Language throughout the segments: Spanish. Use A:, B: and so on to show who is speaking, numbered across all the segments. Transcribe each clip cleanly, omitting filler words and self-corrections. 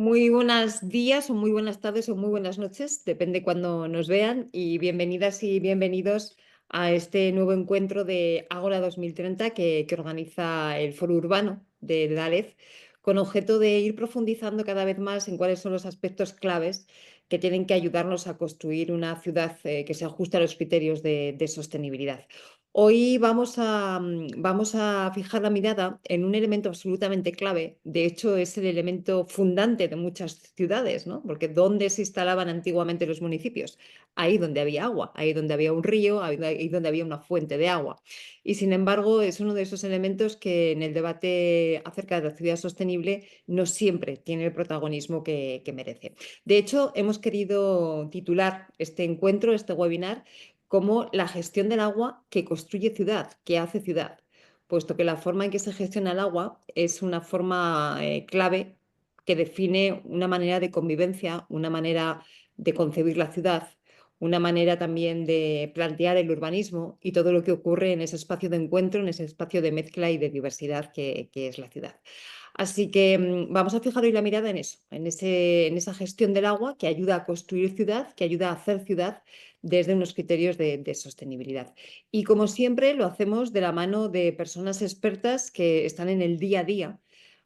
A: Muy buenos días o muy buenas tardes o muy buenas noches, depende cuando nos vean, y bienvenidas y bienvenidos a este nuevo encuentro de Ágora 2030 que organiza el Foro Urbano de Dález, con objeto de ir profundizando cada vez más en cuáles son los aspectos claves que tienen que ayudarnos a construir una ciudad que se ajuste a los criterios de sostenibilidad. Hoy vamos a fijar la mirada en un elemento absolutamente clave. De hecho, es el elemento fundante de muchas ciudades, ¿no? Porque ¿dónde se instalaban antiguamente los municipios? Ahí donde había agua, ahí donde había un río, ahí donde había una fuente de agua. Y sin embargo, es uno de esos elementos que en el debate acerca de la ciudad sostenible no siempre tiene el protagonismo que merece. De hecho, hemos querido titular este encuentro, este webinar, como la gestión del agua que construye ciudad, que hace ciudad, puesto que la forma en que se gestiona el agua es una forma clave que define una manera de convivencia, una manera de concebir la ciudad, una manera también de plantear el urbanismo y todo lo que ocurre en ese espacio de encuentro, en ese espacio de mezcla y de diversidad que es la ciudad. Así que vamos a fijar hoy la mirada en eso, en esa gestión del agua que ayuda a construir ciudad, que ayuda a hacer ciudad desde unos criterios de sostenibilidad. Y como siempre, lo hacemos de la mano de personas expertas que están en el día a día,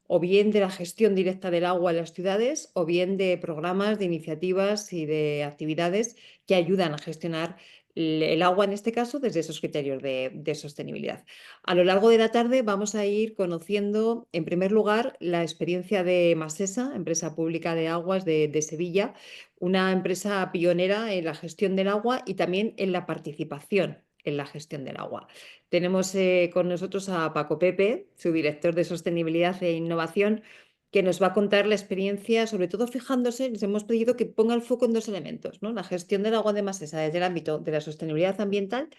A: o bien de la gestión directa del agua en las ciudades, o bien de programas, de iniciativas y de actividades que ayudan a gestionar el agua, en este caso, desde esos criterios de sostenibilidad. A lo largo de la tarde vamos a ir conociendo, en primer lugar, la experiencia de Masesa, empresa pública de aguas de Sevilla, una empresa pionera en la gestión del agua y también en la participación en la gestión del agua. Tenemos con nosotros a Paco Pepe, su director de Sostenibilidad e Innovación, que nos va a contar la experiencia, sobre todo fijándose, les hemos pedido que ponga el foco en dos elementos, ¿no? La gestión del agua de Masesa desde el ámbito de la sostenibilidad ambiental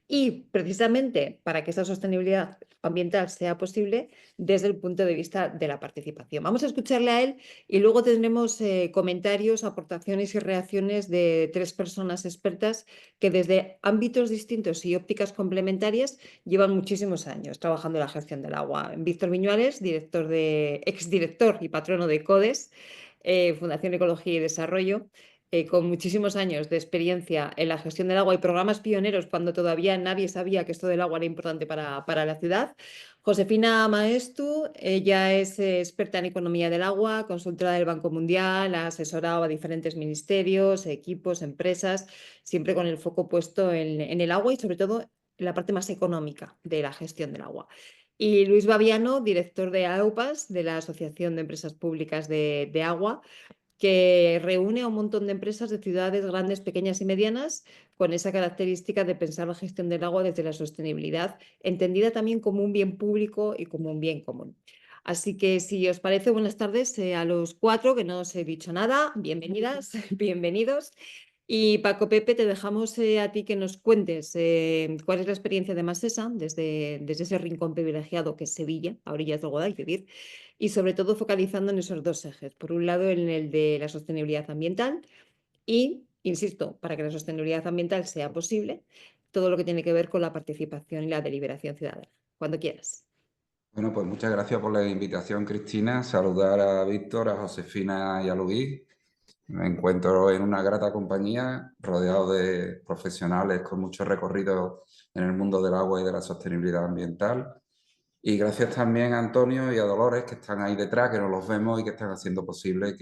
A: y precisamente para que esa sostenibilidad ambiental sea posible desde el punto de vista de la participación. Vamos a escucharle a él y luego tendremos comentarios, aportaciones y reacciones de tres personas expertas que desde ámbitos distintos y ópticas complementarias llevan muchísimos años trabajando en la gestión del agua. Víctor Viñuales, exdirector y patrono de CODES, Fundación Ecología y Desarrollo, con muchísimos años de experiencia en la gestión del agua y programas pioneros cuando todavía nadie sabía que esto del agua era importante para la ciudad. Josefina Maestu, ella es experta en economía del agua, consultora del Banco Mundial, ha asesorado a diferentes ministerios, equipos, empresas, siempre con el foco puesto en el agua y sobre todo en la parte más económica de la gestión del agua. Y Luis Baviano, director de AEUPAS, de la Asociación de Empresas Públicas de Agua, que reúne a un montón de empresas de ciudades grandes, pequeñas y medianas, con esa característica de pensar la gestión del agua desde la sostenibilidad, entendida también como un bien público y como un bien común. Así que si os parece, buenas tardes a los cuatro, que no os he dicho nada, bienvenidas, bienvenidos. Y Paco Pepe, te dejamos a ti que nos cuentes cuál es la experiencia de Masesa desde ese rincón privilegiado que es Sevilla, a orillas del Guadalquivir, y sobre todo focalizando en esos dos ejes. Por un lado, en el de la sostenibilidad ambiental y, insisto, para que la sostenibilidad ambiental sea posible, todo lo que tiene que ver con la participación y la deliberación ciudadana. Cuando quieras.
B: Bueno, pues muchas gracias por la invitación, Cristina. Saludar a Víctor, a Josefina y a Luis. Me encuentro en una grata compañía, rodeado de profesionales con mucho recorrido en el mundo del agua y de la sostenibilidad ambiental. Y gracias también a Antonio y a Dolores, que están ahí detrás, que no los vemos y que están haciendo posible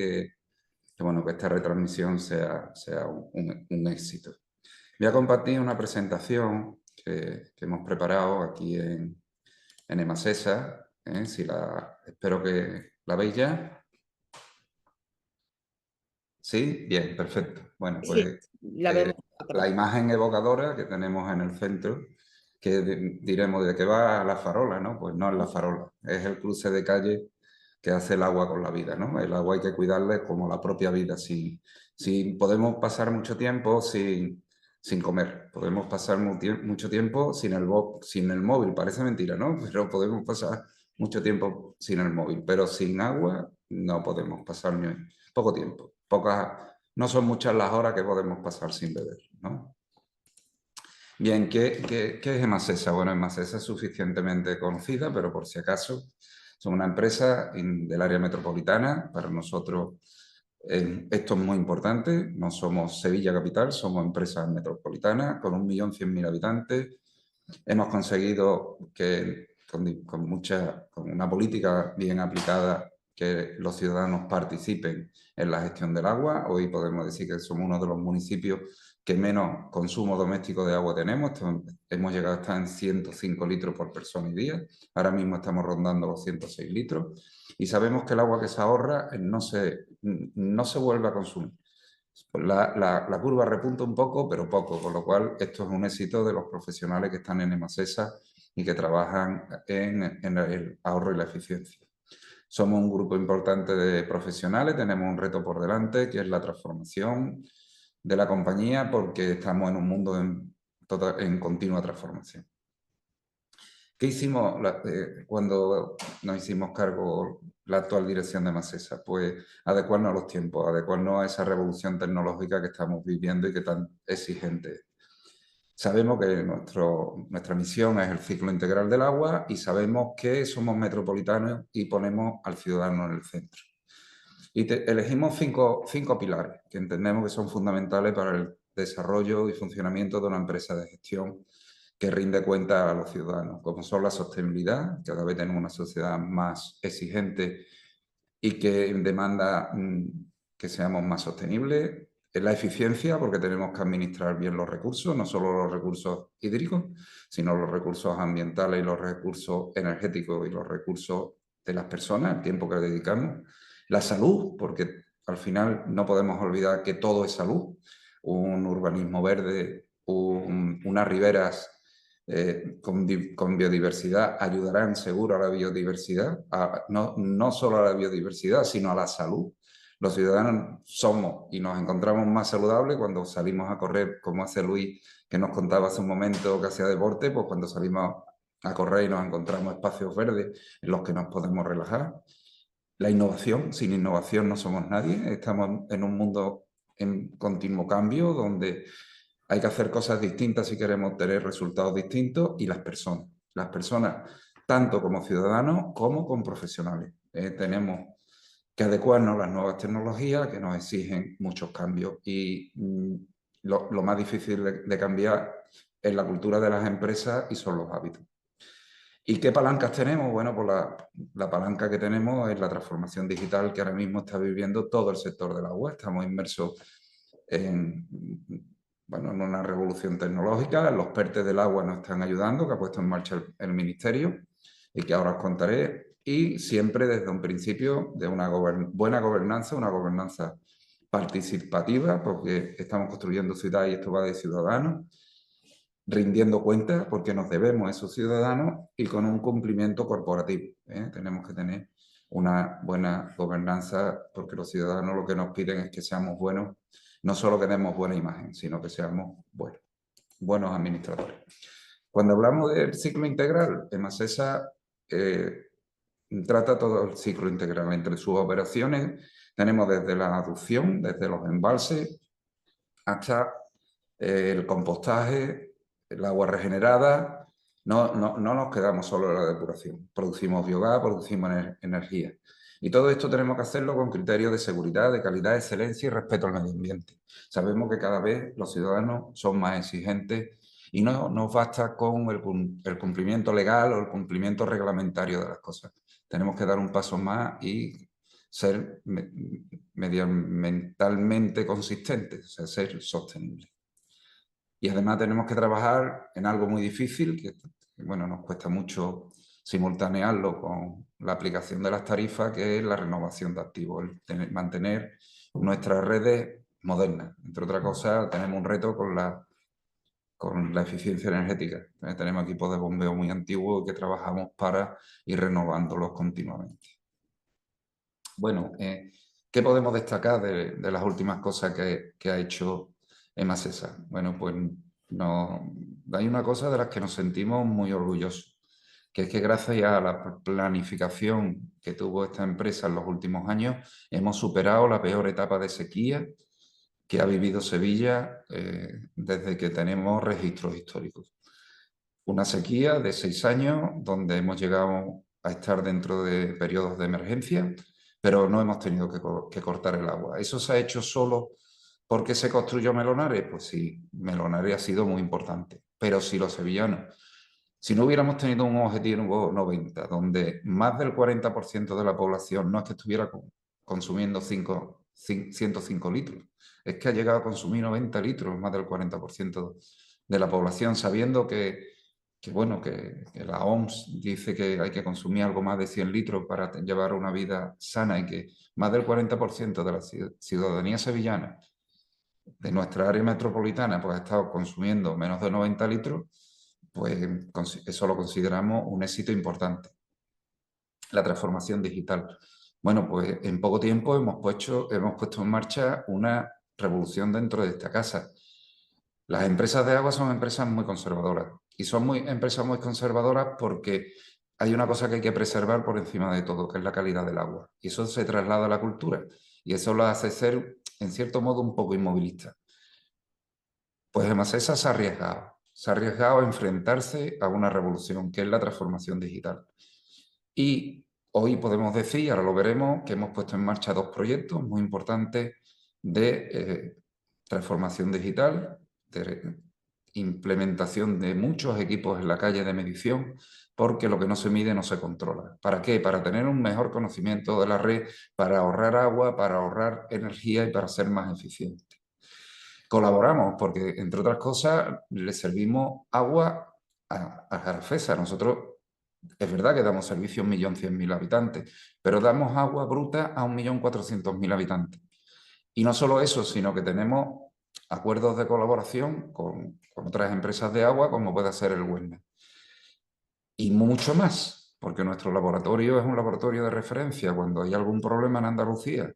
B: bueno, que esta retransmisión sea un éxito. Voy a compartir una presentación que hemos preparado aquí en Emasesa, espero que la veis ya. ¿Sí? Bien, perfecto. Bueno,
A: Sí,
B: pues
A: la vemos.
B: la imagen evocadora que tenemos en el centro, que diremos de qué va la farola, ¿no? Pues no es la farola, es el cruce de calle que hace el agua con la vida, ¿no? El agua hay que cuidarle como la propia vida. Si podemos pasar mucho tiempo sin comer, podemos pasar mucho tiempo sin el móvil, parece mentira, ¿no? Pero podemos pasar mucho tiempo sin el móvil, pero sin agua no podemos pasar ni poco tiempo. No son muchas las horas que podemos pasar sin beber, ¿no? Bien, ¿qué es Emasesa? Bueno, Emasesa es suficientemente conocida, pero por si acaso Somos una empresa del área metropolitana. Para nosotros esto es muy importante. No somos Sevilla Capital, somos empresas metropolitanas con 1.100.000 habitantes. Hemos conseguido que con una política bien aplicada, que los ciudadanos participen en la gestión del agua. Hoy podemos decir que somos uno de los municipios que menos consumo doméstico de agua tenemos. Hemos llegado a estar en 105 litros por persona y día. Ahora mismo estamos rondando los 106 litros. Y sabemos que el agua que se ahorra no se vuelve a consumir. Pues la curva repunta un poco, pero poco, con lo cual esto es un éxito de los profesionales que están en Emasesa y que trabajan en el ahorro y la eficiencia. Somos un grupo importante de profesionales, tenemos un reto por delante, que es la transformación de la compañía, porque estamos en un mundo en continua transformación. ¿Qué hicimos cuando nos hicimos cargo la actual dirección de Emasesa? Pues adecuarnos a los tiempos, adecuarnos a esa revolución tecnológica que estamos viviendo y que tan exigente es. Sabemos que nuestra misión es el ciclo integral del agua y sabemos que somos metropolitanos y ponemos al ciudadano en el centro. Y elegimos cinco pilares que entendemos que son fundamentales para el desarrollo y funcionamiento de una empresa de gestión que rinde cuenta a los ciudadanos, como son la sostenibilidad. Cada vez tenemos una sociedad más exigente y que demanda que seamos más sostenibles. La eficiencia, porque tenemos que administrar bien los recursos, no solo los recursos hídricos, sino los recursos ambientales y los recursos energéticos y los recursos de las personas, el tiempo que dedicamos. La salud, porque al final no podemos olvidar que todo es salud. Un urbanismo verde, unas riberas con biodiversidad ayudarán seguro a la biodiversidad, no solo a la biodiversidad, sino a la salud. Los ciudadanos somos y nos encontramos más saludables cuando salimos a correr, como hace Luis, que nos contaba hace un momento que hacía deporte, pues cuando salimos a correr y nos encontramos espacios verdes en los que nos podemos relajar. La innovación, sin innovación no somos nadie. Estamos en un mundo en continuo cambio donde hay que hacer cosas distintas si queremos tener resultados distintos, y las personas tanto como ciudadanos como con profesionales. Tenemos que adecuarnos a las nuevas tecnologías que nos exigen muchos cambios y lo más difícil de cambiar es la cultura de las empresas y son los hábitos. ¿Y qué palancas tenemos? Bueno, pues la palanca que tenemos es la transformación digital que ahora mismo está viviendo todo el sector del agua. Estamos inmersos en una revolución tecnológica. Los PERTE del agua nos están ayudando, que ha puesto en marcha el Ministerio y que ahora os contaré. Y siempre desde un principio de una buena gobernanza, una gobernanza participativa, porque estamos construyendo ciudad y esto va de ciudadanos, rindiendo cuentas porque nos debemos a esos ciudadanos y con un cumplimiento corporativo. Tenemos que tener una buena gobernanza porque los ciudadanos lo que nos piden es que seamos buenos, no solo que demos buena imagen, sino que seamos buenos administradores. Cuando hablamos del ciclo integral, Emasesa trata todo el ciclo integral. Entre sus operaciones tenemos desde la aducción, desde los embalses, hasta el compostaje, el agua regenerada. No nos quedamos solo en la depuración. Producimos biogás, producimos energía. Y todo esto tenemos que hacerlo con criterios de seguridad, de calidad, de excelencia y respeto al medio ambiente. Sabemos que cada vez los ciudadanos son más exigentes y no nos basta con el cumplimiento legal o el cumplimiento reglamentario de las cosas. Tenemos que dar un paso más y ser medioambientalmente consistentes, o sea, ser sostenibles. Y además tenemos que trabajar en algo muy difícil, que nos cuesta mucho simultanearlo con la aplicación de las tarifas, que es la renovación de activos, mantener nuestras redes modernas. Entre otras cosas, tenemos un reto con la eficiencia energética. Tenemos equipos de bombeo muy antiguos que trabajamos para ir renovándolos continuamente. Bueno, ¿qué podemos destacar de las últimas cosas que ha hecho Emasesa? Bueno, pues hay una cosa de las que nos sentimos muy orgullosos, que es que gracias a la planificación que tuvo esta empresa en los últimos años, hemos superado la peor etapa de sequía que ha vivido Sevilla desde que tenemos registros históricos. Una sequía de 6 años donde hemos llegado a estar dentro de periodos de emergencia, pero no hemos tenido que cortar el agua. ¿Eso se ha hecho solo porque se construyó Melonares? Pues sí, Melonares ha sido muy importante, pero si los sevillanos, si no hubiéramos tenido un objetivo 90, donde más del 40% de la población no es que estuviera consumiendo 105 litros, es que ha llegado a consumir 90 litros, más del 40% de la población, sabiendo bueno, que la OMS dice que hay que consumir algo más de 100 litros para llevar una vida sana y que más del 40% de la ciudadanía sevillana de nuestra área metropolitana pues ha estado consumiendo menos de 90 litros, pues eso lo consideramos un éxito importante. La transformación digital. Bueno, pues en poco tiempo hemos puesto en marcha una revolución dentro de esta casa. Las empresas de agua son empresas muy conservadoras y son empresas muy conservadoras porque hay una cosa que hay que preservar por encima de todo, que es la calidad del agua. Y eso se traslada a la cultura y eso lo hace ser, en cierto modo, un poco inmovilista. Pues Emasesa se ha arriesgado a enfrentarse a una revolución, que es la transformación digital. Y hoy podemos decir, ahora lo veremos, que hemos puesto en marcha dos proyectos muy importantes de transformación digital, de implementación de muchos equipos en la calle de medición, porque lo que no se mide no se controla. ¿Para qué? Para tener un mejor conocimiento de la red, para ahorrar agua, para ahorrar energía y para ser más eficientes. Colaboramos porque, entre otras cosas, le servimos agua a Garafesa. Nosotros, es verdad que damos servicio a 1.100.000 habitantes, pero damos agua bruta a 1.400.000 habitantes. Y no solo eso, sino que tenemos acuerdos de colaboración con otras empresas de agua, como puede ser el Huesna. Y mucho más, porque nuestro laboratorio es un laboratorio de referencia. Cuando hay algún problema en Andalucía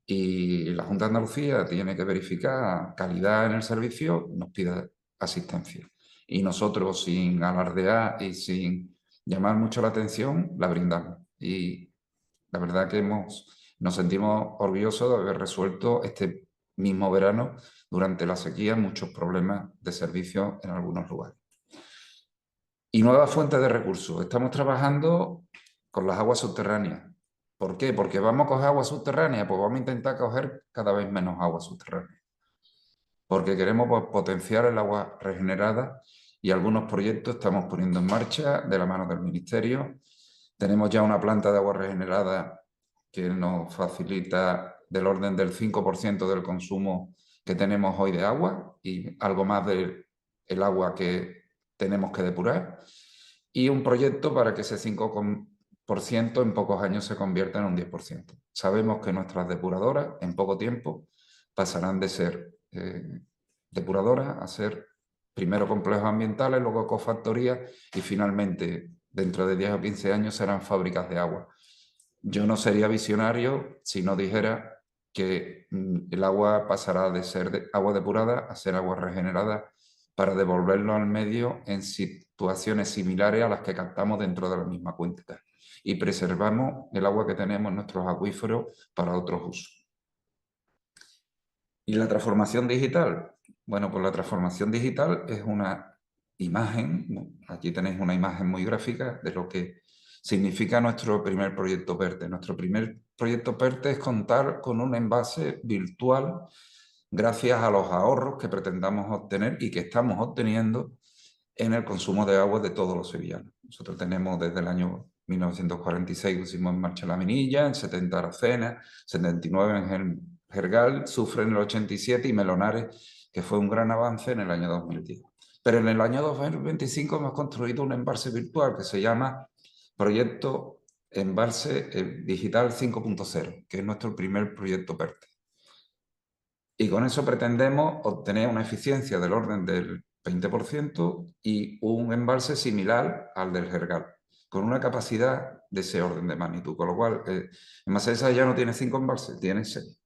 B: y la Junta de Andalucía tiene que verificar calidad en el servicio, nos pide asistencia. Y nosotros, sin alardear y sin llamar mucho la atención, la brindamos. Y la verdad que nos sentimos orgullosos de haber resuelto este mismo verano, durante la sequía, muchos problemas de servicio en algunos lugares. Y nuevas fuentes de recursos. Estamos trabajando con las aguas subterráneas. ¿Por qué? Porque vamos a coger agua subterránea, pues vamos a intentar coger cada vez menos agua subterránea. Porque queremos potenciar el agua regenerada y algunos proyectos estamos poniendo en marcha de la mano del Ministerio. Tenemos ya una planta de agua regenerada que nos facilita del orden del 5% del consumo que tenemos hoy de agua y algo más del agua que tenemos que depurar. Y un proyecto para que ese 5% en pocos años se convierta en un 10%. Sabemos que nuestras depuradoras en poco tiempo pasarán de ser depuradoras a ser primero complejos ambientales, luego cofactorías y finalmente dentro de 10 o 15 años serán fábricas de agua. Yo no sería visionario si no dijera que el agua pasará de ser agua depurada a ser agua regenerada para devolverlo al medio en situaciones similares a las que captamos dentro de la misma cuenca y preservamos el agua que tenemos en nuestros acuíferos para otros usos. ¿Y la transformación digital? Bueno, pues la transformación digital es una imagen, aquí tenéis una imagen muy gráfica de lo que significa nuestro primer proyecto PERTE. Nuestro primer proyecto PERTE es contar con un envase virtual gracias a los ahorros que pretendamos obtener y que estamos obteniendo en el consumo de agua de todos los sevillanos. Nosotros tenemos desde el año 1946 pusimos en marcha La Minilla, en 70 Aracena, 79 en Jergal, Sufre en el 87 y Melonares, que fue un gran avance en el año 2010. Pero en el año 2025 hemos construido un embalse virtual que se llama Proyecto Embalse Digital 5.0, que es nuestro primer proyecto PERTE. Y con eso pretendemos obtener una eficiencia del orden del 20% y un embalse similar al del Jergal, con una capacidad de ese orden de magnitud. Con lo cual, Emasesa ya no tiene 5 embalses, tiene 6.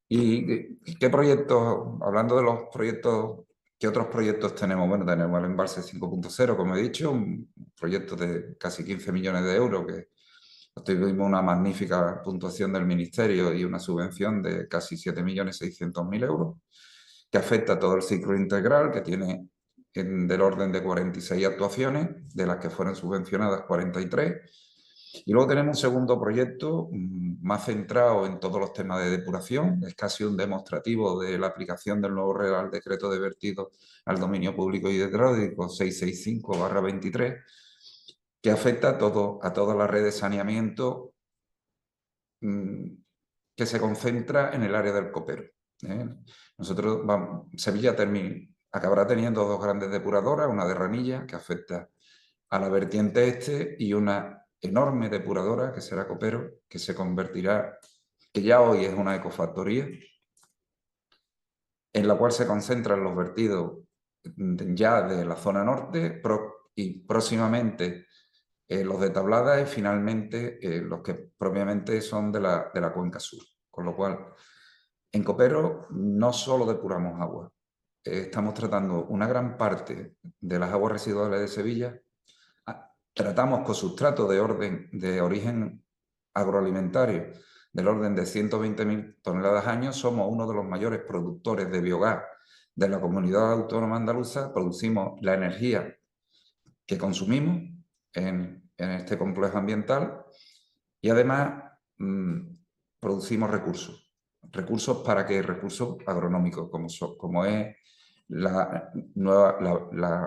B: ¿Y qué proyectos, hablando de los proyectos, qué otros proyectos tenemos? Bueno, tenemos el embalse 5.0, como he dicho, un proyecto de casi 15 millones de euros que tuvimos una magnífica puntuación del Ministerio y una subvención de casi 7.600.000 euros, que afecta a todo el ciclo integral, que tiene del orden de 46 actuaciones, de las que fueron subvencionadas 43. Y luego tenemos un segundo proyecto más centrado en todos los temas de depuración. Es casi un demostrativo de la aplicación del nuevo Real Decreto de Vertidos al Dominio Público y Hidráulico 665/23, que afecta a toda la red de saneamiento que se concentra en el área del Copero. Nosotros, Sevilla acabará teniendo dos grandes depuradoras, una de Ranilla, que afecta a la vertiente este, y una enorme depuradora, que será Copero, que se convertirá, que ya hoy es una ecofactoría, en la cual se concentran los vertidos ya de la zona norte y próximamente los de Tablada y finalmente los que propiamente son de la cuenca sur. Con lo cual, en Copero no solo depuramos agua, estamos tratando una gran parte de las aguas residuales de Sevilla. Tratamos con sustrato de origen agroalimentario del orden de 120.000 toneladas año. Somos uno de los mayores productores de biogás de la comunidad autónoma andaluza. Producimos la energía que consumimos en este complejo ambiental y además producimos recursos para que recursos agronómicos, como es la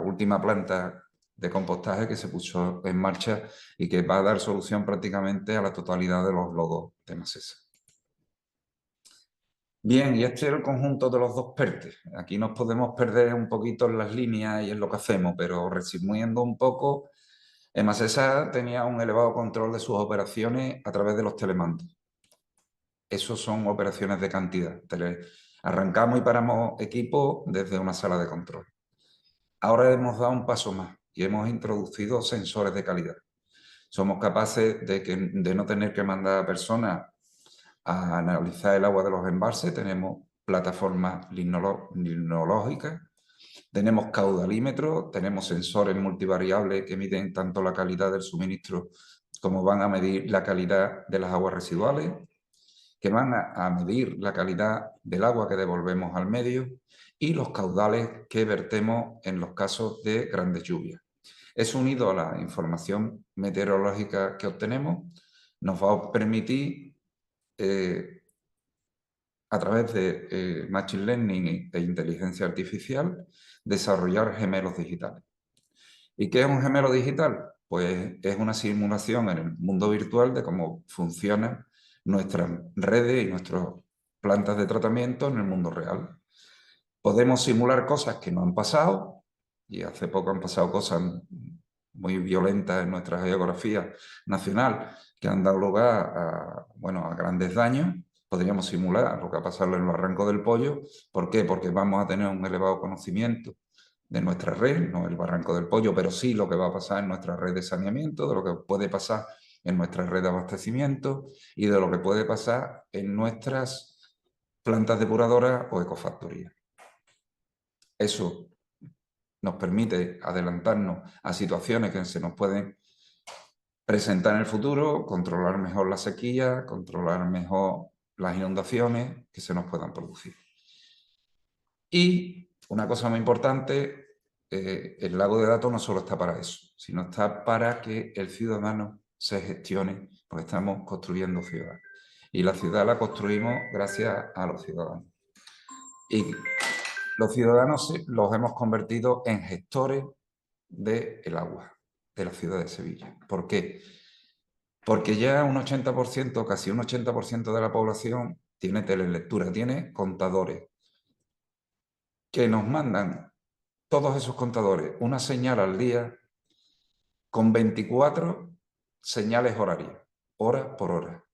B: última planta de compostaje que se puso en marcha y que va a dar solución prácticamente a la totalidad de los lodos de Masesa. Bien, y este es el conjunto de los dos PERTE. Aquí nos podemos perder un poquito en las líneas y en lo que hacemos, pero resumiendo un poco, Masesa tenía un elevado control de sus operaciones a través de los telemandos. Esos son operaciones de cantidad. Arrancamos y paramos equipo desde una sala de control. Ahora hemos dado un paso más y hemos introducido sensores de calidad. Somos capaces de no tener que mandar a personas a analizar el agua de los embalses. Tenemos plataformas limnológicas, tenemos caudalímetros, tenemos sensores multivariables que miden tanto la calidad del suministro como van a medir la calidad de las aguas residuales, que van a medir la calidad del agua que devolvemos al medio y los caudales que vertemos en los casos de grandes lluvias. Eso, unido a la información meteorológica que obtenemos, nos va a permitir, a través de Machine Learning e inteligencia artificial, desarrollar gemelos digitales. ¿Y qué es un gemelo digital? Pues es una simulación en el mundo virtual de cómo funcionan nuestras redes y nuestras plantas de tratamiento en el mundo real. Podemos simular cosas que no han pasado, y hace poco han pasado cosas muy violentas en nuestra geografía nacional que han dado lugar a grandes daños. Podríamos simular lo que ha pasado en los Barrancos del Pollo. ¿Por qué? Porque vamos a tener un elevado conocimiento de nuestra red, no el Barranco del Pollo, pero sí lo que va a pasar en nuestra red de saneamiento, de lo que puede pasar en nuestra red de abastecimiento y de lo que puede pasar en nuestras plantas depuradoras o ecofactorías. Eso nos permite adelantarnos a situaciones que se nos pueden presentar en el futuro, controlar mejor la sequía, controlar mejor las inundaciones que se nos puedan producir. Y una cosa muy importante, el lago de datos no solo está para eso, sino está para que el ciudadano se gestione, porque estamos construyendo ciudad. Y la ciudad la construimos gracias a los ciudadanos. Y los ciudadanos los hemos convertido en gestores del agua de la ciudad de Sevilla. ¿Por qué? Porque ya un 80%, casi un 80% de la población tiene telelectura, tiene contadores que nos mandan, todos esos contadores, una señal al día con 24 señales horarias, hora por hora.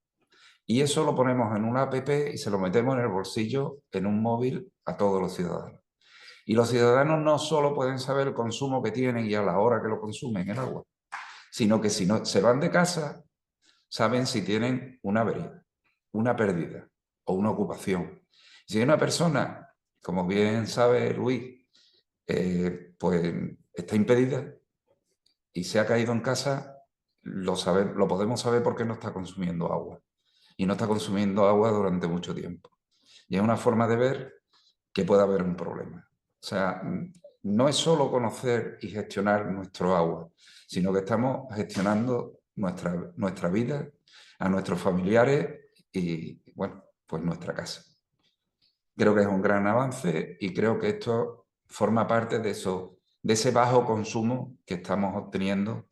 B: Y eso lo ponemos en una app y se lo metemos en el bolsillo, en un móvil, a todos los ciudadanos. Y los ciudadanos no solo pueden saber el consumo que tienen y a la hora que lo consumen el agua, sino que si no se van de casa, saben si tienen una avería, una pérdida o una ocupación. Si hay una persona, como bien sabe Luis, pues está impedida y se ha caído en casa, lo podemos saber porque no está consumiendo agua. Y no está consumiendo agua durante mucho tiempo. Y es una forma de ver que puede haber un problema. O sea, no es solo conocer y gestionar nuestro agua, sino que estamos gestionando nuestra vida, a nuestros familiares y, bueno, pues nuestra casa. Creo que es un gran avance y creo que esto forma parte de ese bajo consumo que estamos obteniendo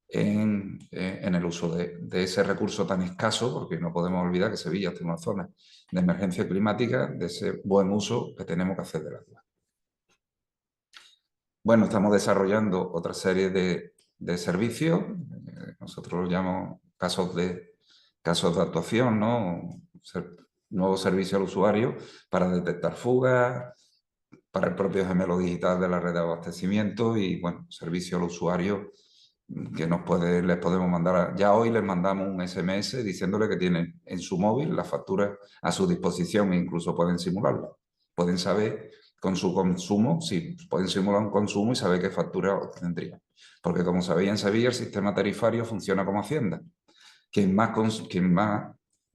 B: en el uso de ese recurso tan escaso, porque no podemos olvidar que Sevilla es una zona de emergencia climática, de ese buen uso que tenemos que hacer del agua. Bueno, estamos desarrollando otra serie de servicios, nosotros lo llamamos casos de actuación, ¿no? Nuevos servicios al usuario para detectar fugas, para el propio gemelo digital de la red de abastecimiento y, bueno, servicio al usuario que les podemos mandar. Ya hoy les mandamos un SMS diciéndole que tienen en su móvil la factura a su disposición e incluso pueden simularla. Pueden saber con su consumo, sí, pueden simular un consumo y saber qué factura obtendrían. Porque como sabéis, en Sevilla el sistema tarifario funciona como Hacienda. Quien más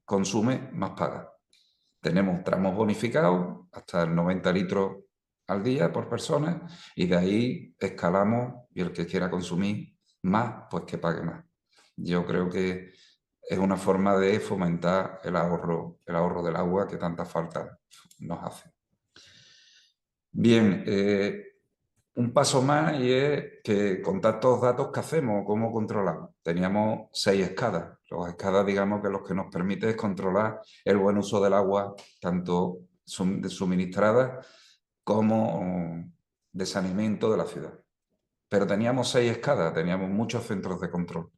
B: consume, más paga. Tenemos tramos bonificados hasta 90 litros al día por persona y de ahí escalamos y el que quiera consumir más, pues que pague más. Yo creo que es una forma de fomentar el ahorro del agua que tanta falta nos hace. Bien, un paso más y es que con tantos datos que hacemos, ¿cómo controlamos? Teníamos 6 escadas. Los escadas, digamos que lo que nos permite es controlar el buen uso del agua, tanto suministrada como de saneamiento de la ciudad. Pero teníamos 6 escadas, teníamos muchos centros de control.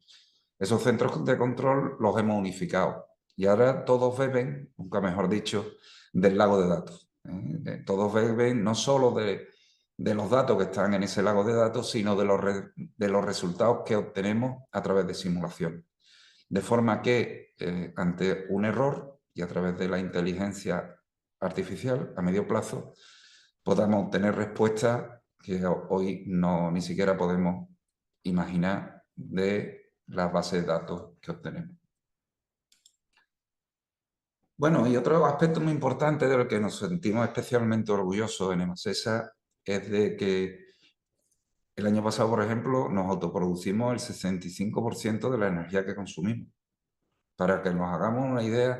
B: Esos centros de control los hemos unificado y ahora todos beben, nunca mejor dicho, del lago de datos. Todos beben no solo de los datos que están en ese lago de datos, sino de los resultados que obtenemos a través de simulación. De forma que ante un error y a través de la inteligencia artificial a medio plazo, podamos tener respuestas que hoy ni siquiera podemos imaginar de las bases de datos que obtenemos. Bueno, y otro aspecto muy importante del que nos sentimos especialmente orgullosos en Emasesa es de que el año pasado, por ejemplo, nos autoproducimos el 65% de la energía que consumimos. Para que nos hagamos una idea,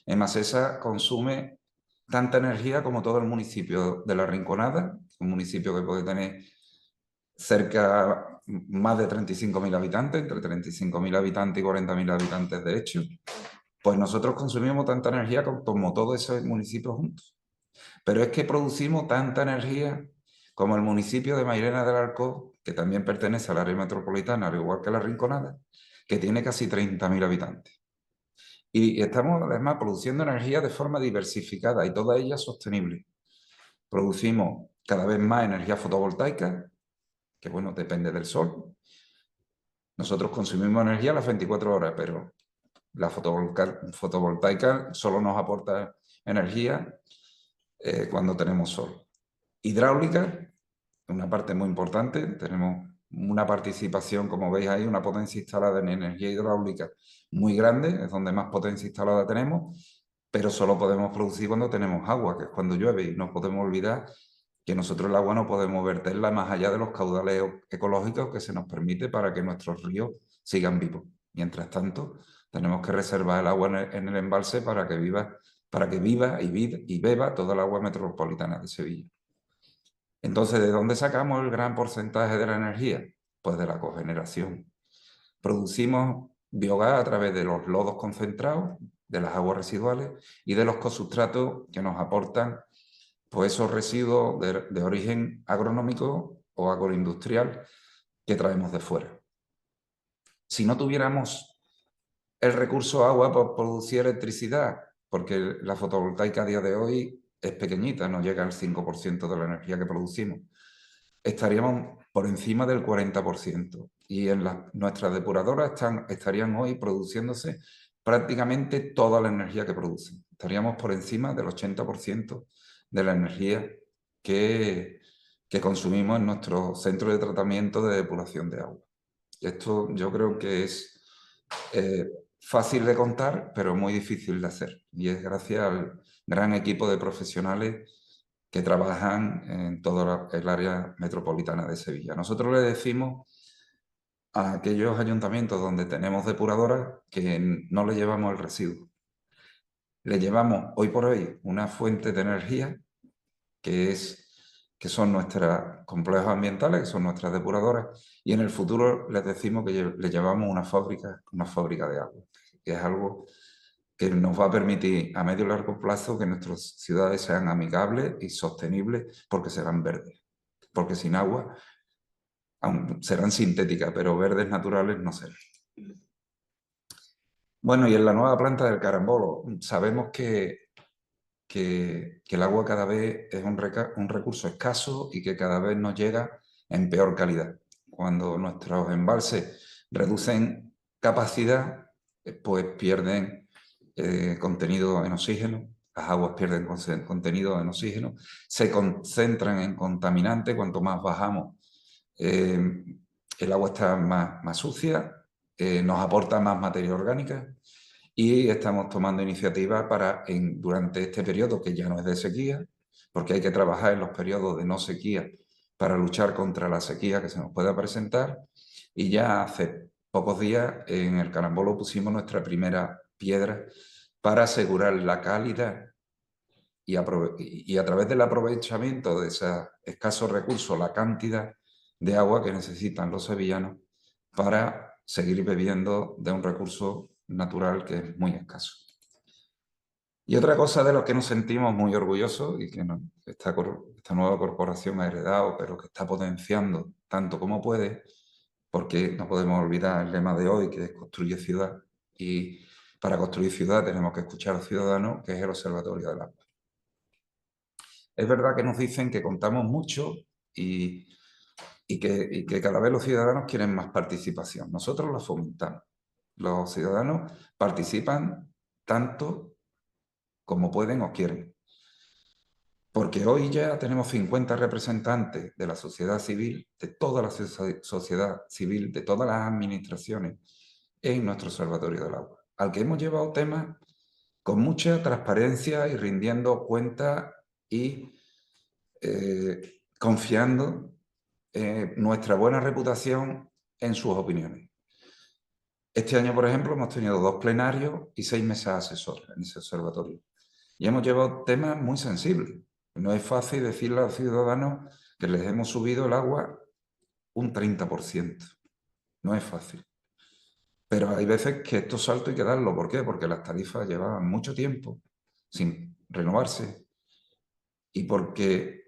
B: Emasesa consume tanta energía como todo el municipio de La Rinconada, un municipio que puede tener cerca más de 35.000 habitantes, entre 35.000 habitantes y 40.000 habitantes de hecho, pues nosotros consumimos tanta energía como todos esos municipios juntos. Pero es que producimos tanta energía como el municipio de Mairena del Arco, que también pertenece al área metropolitana, al igual que La Rinconada, que tiene casi 30.000 habitantes. Y estamos además produciendo energía de forma diversificada y toda ella sostenible. Producimos cada vez más energía fotovoltaica, que bueno, depende del sol. Nosotros consumimos energía a las 24 horas, pero la fotovoltaica solo nos aporta energía cuando tenemos sol. Hidráulica, una parte muy importante, tenemos una participación, como veis ahí, una potencia instalada en energía hidráulica muy grande, es donde más potencia instalada tenemos, pero solo podemos producir cuando tenemos agua, que es cuando llueve, y no podemos olvidar que nosotros el agua no podemos verterla más allá de los caudales ecológicos que se nos permite para que nuestros ríos sigan vivos. Mientras tanto, tenemos que reservar el agua en el embalse para que viva y beba toda el agua metropolitana de Sevilla. Entonces, ¿de dónde sacamos el gran porcentaje de la energía? Pues de la cogeneración. Producimos biogás a través de los lodos concentrados, de las aguas residuales y de los cosustratos que nos aportan pues, esos residuos de origen agronómico o agroindustrial que traemos de fuera. Si no tuviéramos el recurso agua para producir electricidad, porque la fotovoltaica a día de hoy es pequeñita, no llega al 5% de la energía que producimos, estaríamos por encima del 40%. Y en nuestras depuradoras estarían hoy produciéndose prácticamente toda la energía que producen. Estaríamos por encima del 80% de la energía que consumimos en nuestro centro de tratamiento de depuración de agua. Esto yo creo que es fácil de contar, pero muy difícil de hacer. Y es gracias al gran equipo de profesionales que trabajan en toda el área metropolitana de Sevilla. Nosotros le decimos a aquellos ayuntamientos donde tenemos depuradoras que no le llevamos el residuo. Le llevamos hoy por hoy una fuente de energía que son nuestros complejos ambientales, que son nuestras depuradoras, y en el futuro les decimos que le llevamos una fábrica de agua, que es algo que nos va a permitir a medio y largo plazo que nuestras ciudades sean amigables y sostenibles porque serán verdes. Porque sin agua aún serán sintéticas, pero verdes naturales no serán. Bueno, y en la nueva planta del Carambolo sabemos que el agua cada vez es un recurso escaso y que cada vez nos llega en peor calidad. Cuando nuestros embalses reducen capacidad, pues pierden contenido en oxígeno, las aguas pierden contenido en oxígeno, se concentran en contaminantes, cuanto más bajamos, el agua está más sucia, nos aporta más materia orgánica, y estamos tomando iniciativas para, durante este periodo, que ya no es de sequía, porque hay que trabajar en los periodos de no sequía para luchar contra la sequía que se nos pueda presentar. Y ya hace pocos días en el Carambolo pusimos nuestra primera piedra para asegurar la calidad y a través del aprovechamiento de esos escasos recursos, la cantidad de agua que necesitan los sevillanos para seguir bebiendo de un recurso natural que es muy escaso. Y otra cosa de lo que nos sentimos muy orgullosos y que esta nueva corporación ha heredado, pero que está potenciando tanto como puede, porque no podemos olvidar el lema de hoy, que es construye ciudad, y para construir ciudad tenemos que escuchar a los ciudadanos, que es el Observatorio del Agua. Es verdad que nos dicen que contamos mucho y que cada vez los ciudadanos quieren más participación. Nosotros la fomentamos. Los ciudadanos participan tanto como pueden o quieren. Porque hoy ya tenemos 50 representantes de la sociedad civil, de toda la sociedad civil, de todas las administraciones, en nuestro Observatorio del Agua, al que hemos llevado temas con mucha transparencia y rindiendo cuentas y confiando nuestra buena reputación en sus opiniones. Este año, por ejemplo, hemos tenido 2 plenarios y 6 mesas asesoras en ese observatorio. Y hemos llevado temas muy sensibles. No es fácil decirle a los ciudadanos que les hemos subido el agua un 30%. No es fácil. Pero hay veces que estos saltos hay que darlo. ¿Por qué? Porque las tarifas llevaban mucho tiempo sin renovarse y porque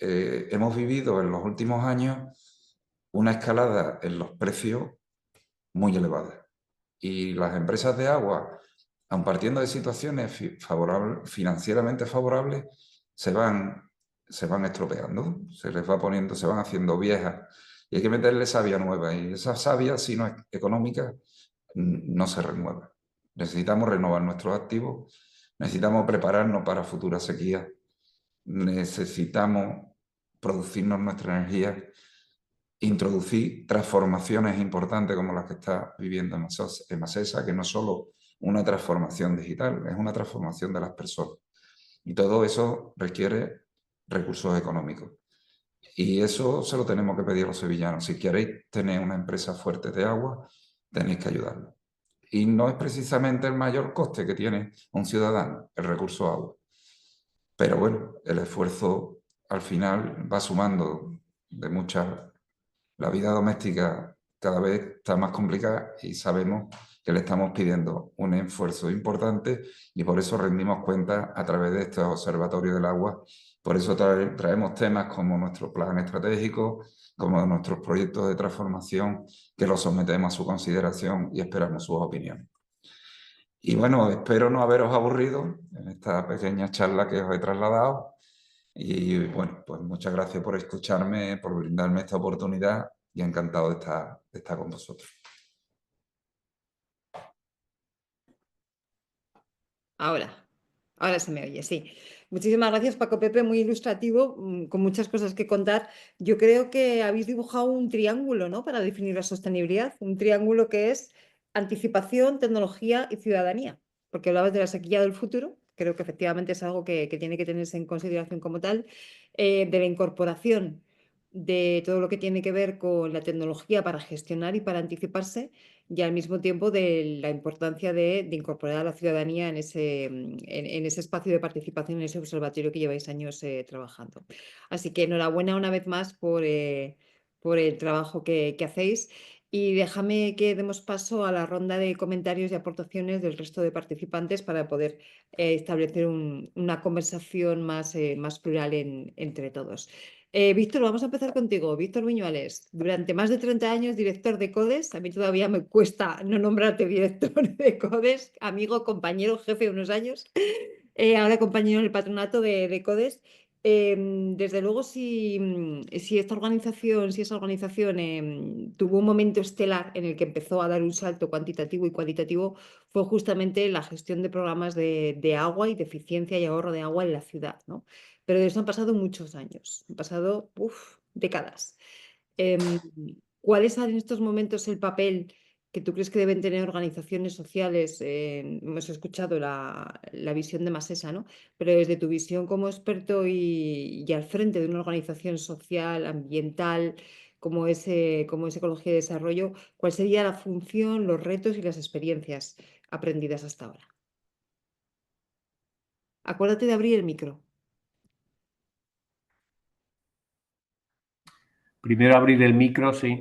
B: hemos vivido en los últimos años una escalada en los precios muy elevada. Y las empresas de agua, aun partiendo de situaciones financieramente favorables, se van estropeando, se les va poniendo, se van haciendo viejas. Y hay que meterle savia nueva. Y esa savia, si no es económica, no se renueva. Necesitamos renovar nuestros activos, necesitamos prepararnos para futuras sequías, necesitamos producirnos nuestra energía, introducir transformaciones importantes como las que está viviendo Masesa, que no es solo una transformación digital, es una transformación de las personas. Y todo eso requiere recursos económicos. Y eso se lo tenemos que pedir a los sevillanos. Si queréis tener una empresa fuerte de agua, tenéis que ayudarnos. Y no es precisamente el mayor coste que tiene un ciudadano, el recurso agua. Pero bueno, el esfuerzo al final va sumando de muchas. La vida doméstica cada vez está más complicada y sabemos que le estamos pidiendo un esfuerzo importante y por eso rendimos cuenta a través de estos observatorios del agua. Por eso traemos temas como nuestro plan estratégico, como nuestros proyectos de transformación, que los sometemos a su consideración y esperamos sus opiniones. Y bueno, espero no haberos aburrido en esta pequeña charla que os he trasladado. Y bueno, pues muchas gracias por escucharme, por brindarme esta oportunidad y encantado de estar con vosotros.
A: Ahora se me oye, sí. Muchísimas gracias, Paco Pepe, muy ilustrativo, con muchas cosas que contar. Yo creo que habéis dibujado un triángulo, ¿no? Para definir la sostenibilidad, un triángulo que es anticipación, tecnología y ciudadanía, porque hablabas de la sequía del futuro, creo que efectivamente es algo que tiene que tenerse en consideración como tal, de la incorporación de todo lo que tiene que ver con la tecnología para gestionar y para anticiparse, y al mismo tiempo de la importancia de incorporar a la ciudadanía en ese espacio de participación, en ese observatorio que lleváis años trabajando. Así que enhorabuena una vez más por el trabajo que hacéis. Y déjame que demos paso a la ronda de comentarios y aportaciones del resto de participantes para poder establecer una conversación más plural entre todos. Víctor, vamos a empezar contigo. Víctor Viñuales, durante más de 30 años director de CODES, a mí todavía me cuesta no nombrarte director de CODES, amigo, compañero, jefe unos años, ahora compañero en el patronato de CODES. Desde luego, si esta organización, si esa organización tuvo un momento estelar en el que empezó a dar un salto cuantitativo y cualitativo, fue justamente la gestión de programas de agua y de eficiencia y ahorro de agua en la ciudad, ¿no? Pero de eso han pasado muchos años, han pasado décadas. Em, ¿Cuál es en estos momentos el papel que tú crees que deben tener organizaciones sociales? Hemos escuchado la visión de Masesa, ¿no? Pero desde tu visión como experto y al frente de una organización social, ambiental, como es Ecología y Desarrollo, ¿cuál sería la función, los retos y las experiencias aprendidas hasta ahora? Acuérdate de abrir el micro.
C: Primero abrir el micro, sí.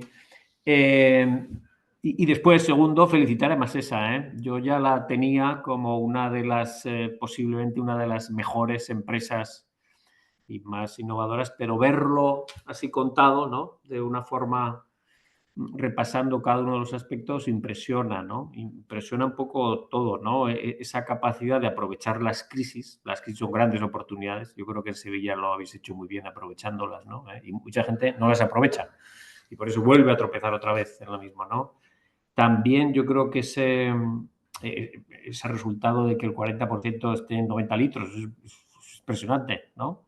C: Y después, segundo, felicitar a Masesa, ¿eh? Yo ya la tenía como una de las, posiblemente una de las mejores empresas y más innovadoras, pero verlo así contado, ¿no? De una forma, repasando cada uno de los aspectos, impresiona, ¿no? Impresiona un poco todo, ¿no? Esa capacidad de aprovechar las crisis son grandes oportunidades. Yo creo que en Sevilla lo habéis hecho muy bien aprovechándolas, ¿no? Y mucha gente no las aprovecha y por eso vuelve a tropezar otra vez en lo mismo, ¿no? También yo creo que ese resultado de que el 40% esté en 90 litros es impresionante, ¿no?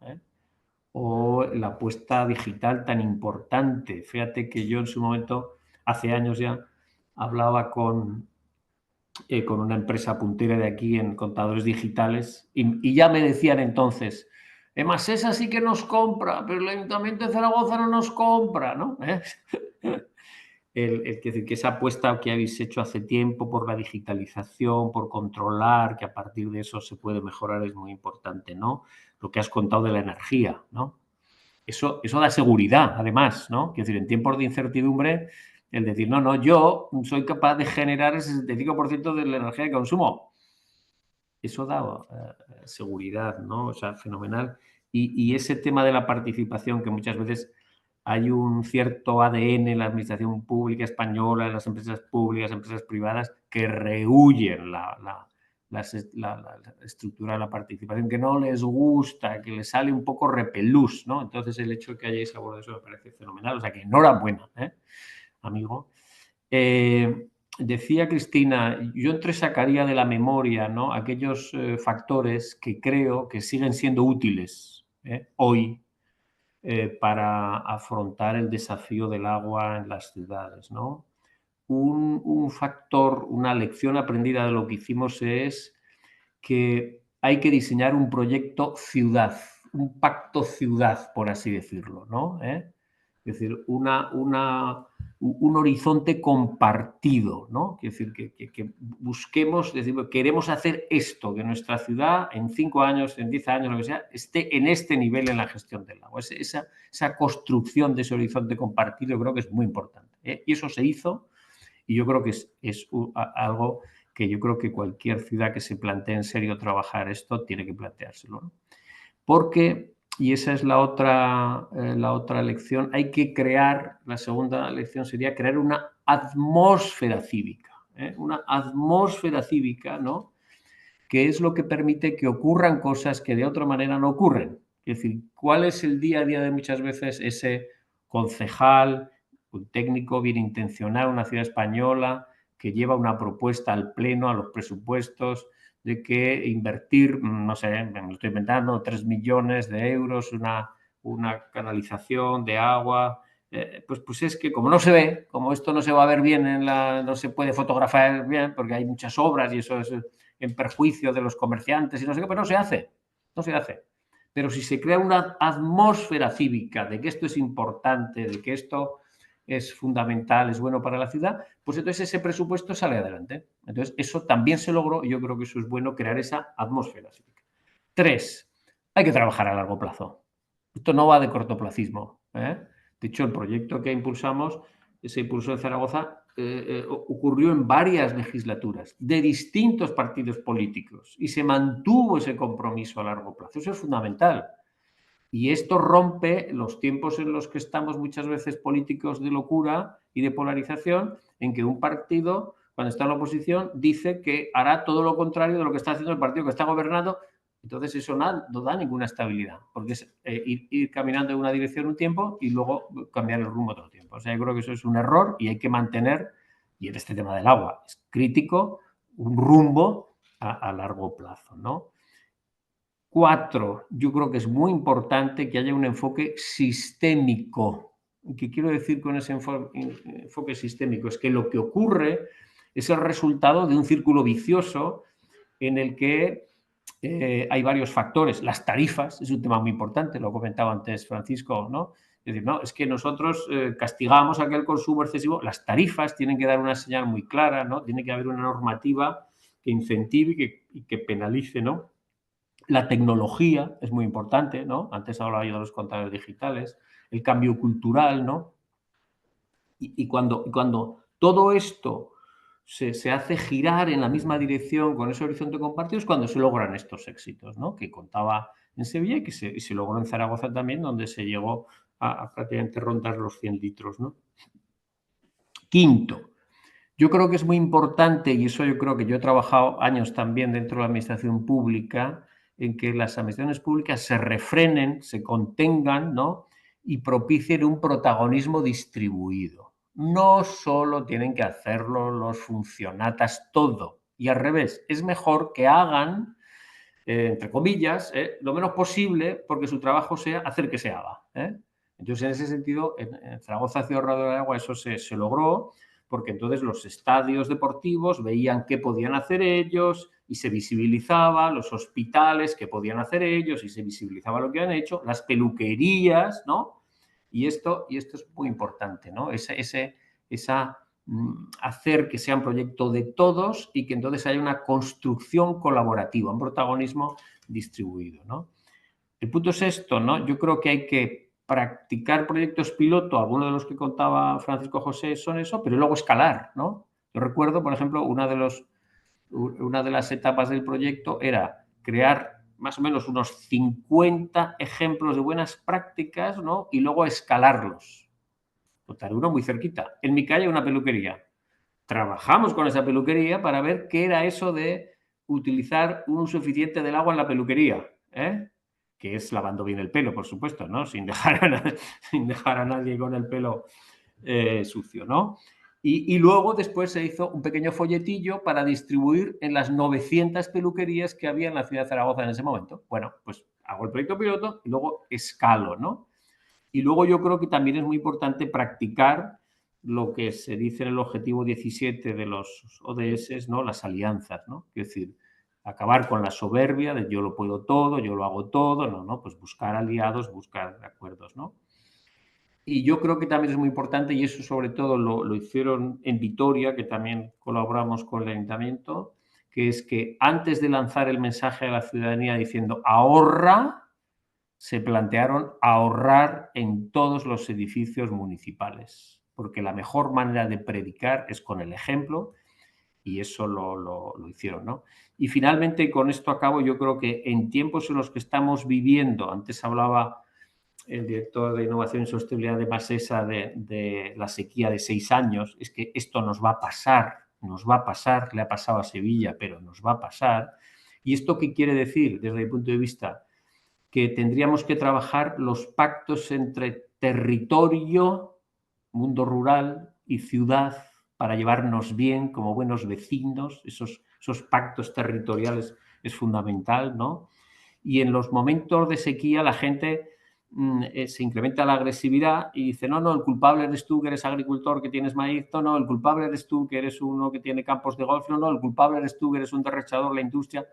C: O la apuesta digital tan importante. Fíjate que yo en su momento, hace años ya, hablaba con una empresa puntera de aquí en contadores digitales y ya me decían entonces, Masesa sí que nos compra, pero el Ayuntamiento de Zaragoza no nos compra, ¿no? Que esa apuesta que habéis hecho hace tiempo por la digitalización, por controlar, que a partir de eso se puede mejorar, es muy importante, ¿no? Lo que has contado de la energía, ¿no? Eso da seguridad, además, ¿no? Quiero decir, en tiempos de incertidumbre, el decir, no, no, yo soy capaz de generar el 65% de la energía que consumo. Eso da seguridad, ¿no? O sea, fenomenal. Y ese tema de la participación, que muchas veces hay un cierto ADN en la administración pública española, en las empresas públicas, empresas privadas, que rehuyen la estructura de la participación, que no les gusta, que les sale un poco repelús, ¿no? Entonces, el hecho de que hayáis abordado eso me parece fenomenal. O sea, que enhorabuena, amigo. Decía Cristina, yo entresacaría de la memoria, ¿no? Aquellos factores que creo que siguen siendo útiles hoy para afrontar el desafío del agua en las ciudades, ¿no? Un factor, una lección aprendida de lo que hicimos es que hay que diseñar un proyecto ciudad, un pacto ciudad, por así decirlo, ¿no? Es decir, un horizonte compartido, ¿no? Es decir, que busquemos, decir, queremos hacer esto, que nuestra ciudad en 5 años, en 10 años, lo que sea, esté en este nivel en la gestión del agua. Esa construcción de ese horizonte compartido creo que es muy importante, ¿eh? Y eso se hizo y yo creo que es algo que yo creo que cualquier ciudad que se plantee en serio trabajar esto tiene que planteárselo, ¿no? Porque, y esa es la otra lección, hay que crear, la segunda lección sería crear una atmósfera cívica, una atmósfera cívica, ¿no? Que es lo que permite que ocurran cosas que de otra manera no ocurren. Es decir, ¿cuál es el día a día de muchas veces ese concejal, un técnico bien intencionado, una ciudad española, que lleva una propuesta al pleno, a los presupuestos, de que invertir, no sé, me lo estoy inventando, 3 millones de euros, una canalización de agua, pues es que como no se ve, como esto no se va a ver bien, no se puede fotografiar bien, porque hay muchas obras y eso es en perjuicio de los comerciantes y no sé qué, pero no se hace, no se hace. Pero si se crea una atmósfera cívica de que esto es importante, de que esto es fundamental, es bueno para la ciudad, pues entonces ese presupuesto sale adelante. Entonces eso también se logró y yo creo que eso es bueno, crear esa atmósfera cívica. 3, hay que trabajar a largo plazo. Esto no va de cortoplacismo, ¿eh? De hecho, el proyecto que impulsamos, se impulsó en Zaragoza, ocurrió en varias legislaturas de distintos partidos políticos y se mantuvo ese compromiso a largo plazo. Eso es fundamental. Y esto rompe los tiempos en los que estamos muchas veces políticos de locura y de polarización, en que un partido, cuando está en la oposición, dice que hará todo lo contrario de lo que está haciendo el partido que está gobernando. Entonces eso no da ninguna estabilidad, porque es ir caminando en una dirección un tiempo y luego cambiar el rumbo otro tiempo. O sea, yo creo que eso es un error y hay que mantener, y en este tema del agua es crítico, un rumbo a largo plazo, ¿no? 4, yo creo que es muy importante que haya un enfoque sistémico. ¿Qué quiero decir con ese enfoque sistémico? Es que lo que ocurre es el resultado de un círculo vicioso en el que hay varios factores. Las tarifas es un tema muy importante, lo comentaba antes Francisco, ¿no? Es decir, no, es que nosotros castigamos aquel consumo excesivo. Las tarifas tienen que dar una señal muy clara, ¿no? Tiene que haber una normativa que incentive y que penalice, ¿no? La tecnología es muy importante, ¿no? Antes hablaba yo de los contadores digitales, el cambio cultural, ¿no? Y cuando todo esto se hace girar en la misma dirección con ese horizonte compartido es cuando se logran estos éxitos, ¿no? Que contaba en Sevilla y que se logró en Zaragoza también, donde se llegó a prácticamente rondar los 100 litros, ¿no? Quinto, yo creo que es muy importante, y eso yo creo que yo he trabajado años también dentro de la administración pública, en que las administraciones públicas se refrenen, se contengan, ¿no? Y propicien un protagonismo distribuido. No solo tienen que hacerlo los funcionatas todo, y al revés, es mejor que hagan, entre comillas, lo menos posible porque su trabajo sea hacer que se haga. Entonces, en ese sentido, en Zaragoza Ciudad Rodadera de Agua eso se logró, porque entonces los estadios deportivos veían qué podían hacer ellos y se visibilizaba, los hospitales qué podían hacer ellos y se visibilizaba lo que han hecho, las peluquerías, ¿no? Y esto es muy importante, ¿no? Hacer que sea un proyecto de todos y que entonces haya una construcción colaborativa, un protagonismo distribuido, ¿no? El punto sexto, ¿no? Yo creo que hay que practicar proyectos piloto, algunos de los que contaba Francisco José son eso, pero luego escalar, ¿no? Yo recuerdo, por ejemplo, una de las etapas del proyecto era crear más o menos unos 50 ejemplos de buenas prácticas, ¿no? Y luego escalarlos. Uno muy cerquita. En mi calle una peluquería. Trabajamos con esa peluquería para ver qué era eso de utilizar un uso eficiente del agua en la peluquería, que es lavando bien el pelo, por supuesto, ¿no? Sin dejar a nadie con el pelo sucio, ¿no? Y luego después se hizo un pequeño folletillo para distribuir en las 900 peluquerías que había en la ciudad de Zaragoza en ese momento. Bueno, pues hago el proyecto piloto y luego escalo, ¿no? Y luego yo creo que también es muy importante practicar lo que se dice en el objetivo 17 de los ODS, ¿no? Las alianzas, ¿no? Es decir, acabar con la soberbia de yo lo puedo todo, yo lo hago todo, no, pues buscar aliados, buscar acuerdos, ¿no? Y yo creo que también es muy importante, y eso sobre todo lo hicieron en Vitoria, que también colaboramos con el ayuntamiento, que es que antes de lanzar el mensaje a la ciudadanía diciendo ahorra, se plantearon ahorrar en todos los edificios municipales, porque la mejor manera de predicar es con el ejemplo, y eso lo hicieron, ¿no? Y finalmente, con esto acabo, yo creo que en tiempos en los que estamos viviendo, antes hablaba el director de Innovación y Sostenibilidad de Masesa de la sequía de 6 años, es que esto nos va a pasar, le ha pasado a Sevilla, pero nos va a pasar. ¿Y esto qué quiere decir desde mi punto de vista? Que tendríamos que trabajar los pactos entre territorio, mundo rural y ciudad para llevarnos bien como buenos vecinos. Esos pactos territoriales es fundamental, ¿no? Y en los momentos de sequía la gente se incrementa la agresividad y dice, no, el culpable eres tú que eres agricultor, que tienes maíz, no, el culpable eres tú que eres uno que tiene campos de golf, no, el culpable eres tú que eres un derrochador, la industria.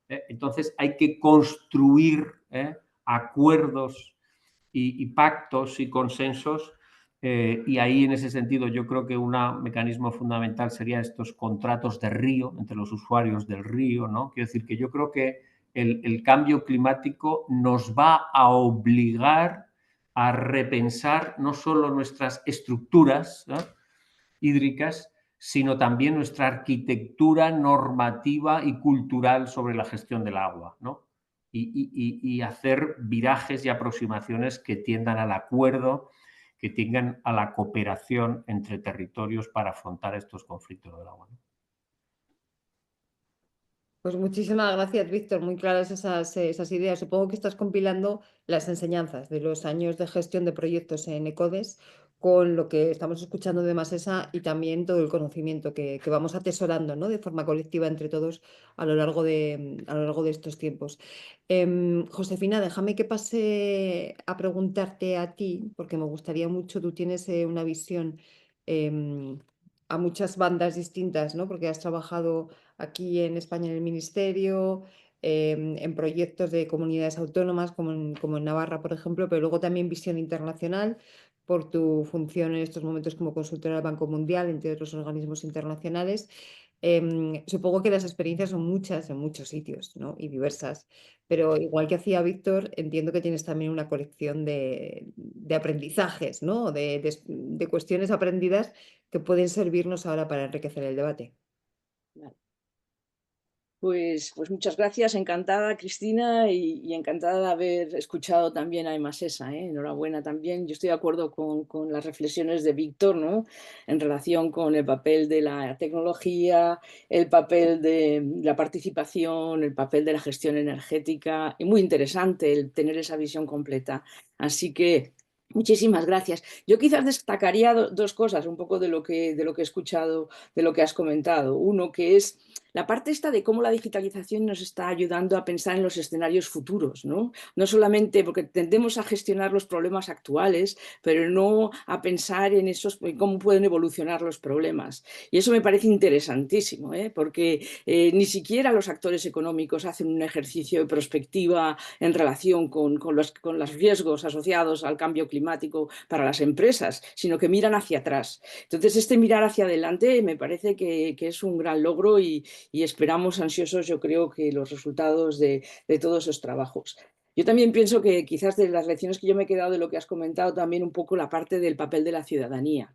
C: Entonces hay que construir acuerdos y pactos y consensos, y ahí en ese sentido yo creo que un mecanismo fundamental sería estos contratos de río entre los usuarios del río, ¿no? Quiero decir que yo creo que el cambio climático nos va a obligar a repensar no solo nuestras estructuras, ¿no?, hídricas, sino también nuestra arquitectura normativa y cultural sobre la gestión del agua, ¿no? Y hacer virajes y aproximaciones que tiendan al acuerdo, que tiendan a la cooperación entre territorios para afrontar estos conflictos del agua, ¿no?
A: Pues muchísimas gracias, Víctor. Muy claras esas ideas. Supongo que estás compilando las enseñanzas de los años de gestión de proyectos en ECODES con lo que estamos escuchando de Masesa y también todo el conocimiento que vamos atesorando, ¿no?, de forma colectiva entre todos a lo largo de estos tiempos. Josefina, déjame que pase a preguntarte a ti, porque me gustaría mucho, tú tienes una visión a muchas bandas distintas, ¿no?, porque has trabajado aquí en España en el Ministerio, en proyectos de comunidades autónomas como en Navarra, por ejemplo, pero luego también visión internacional por tu función en estos momentos como consultora del Banco Mundial, entre otros organismos internacionales. Supongo que las experiencias son muchas en muchos sitios, ¿no?, y diversas, pero igual que hacía Víctor, entiendo que tienes también una colección de aprendizajes, ¿no?, de cuestiones aprendidas que pueden servirnos ahora para enriquecer el debate.
D: Pues muchas gracias, encantada, Cristina, y encantada de haber escuchado también a Masesa, ¿eh? Enhorabuena también. Yo estoy de acuerdo con las reflexiones de Víctor, ¿no?, en relación con el papel de la tecnología, el papel de la participación, el papel de la gestión energética, y muy interesante el tener esa visión completa. Así que muchísimas gracias. Yo quizás destacaría dos cosas un poco de lo que he escuchado, de lo que has comentado. Uno, que es la parte esta de cómo la digitalización nos está ayudando a pensar en los escenarios futuros, ¿no? No solamente porque tendemos a gestionar los problemas actuales, pero no a pensar en cómo pueden evolucionar los problemas. Y eso me parece interesantísimo, ¿eh? Porque ni siquiera los actores económicos hacen un ejercicio de prospectiva en relación con los riesgos asociados al cambio climático para las empresas, sino que miran hacia atrás. Entonces, este mirar hacia adelante me parece que es un gran logro y esperamos ansiosos, yo creo, que los resultados de todos esos trabajos. Yo también pienso que quizás de las lecciones que yo me he quedado de lo que has comentado, también un poco la parte del papel de la ciudadanía.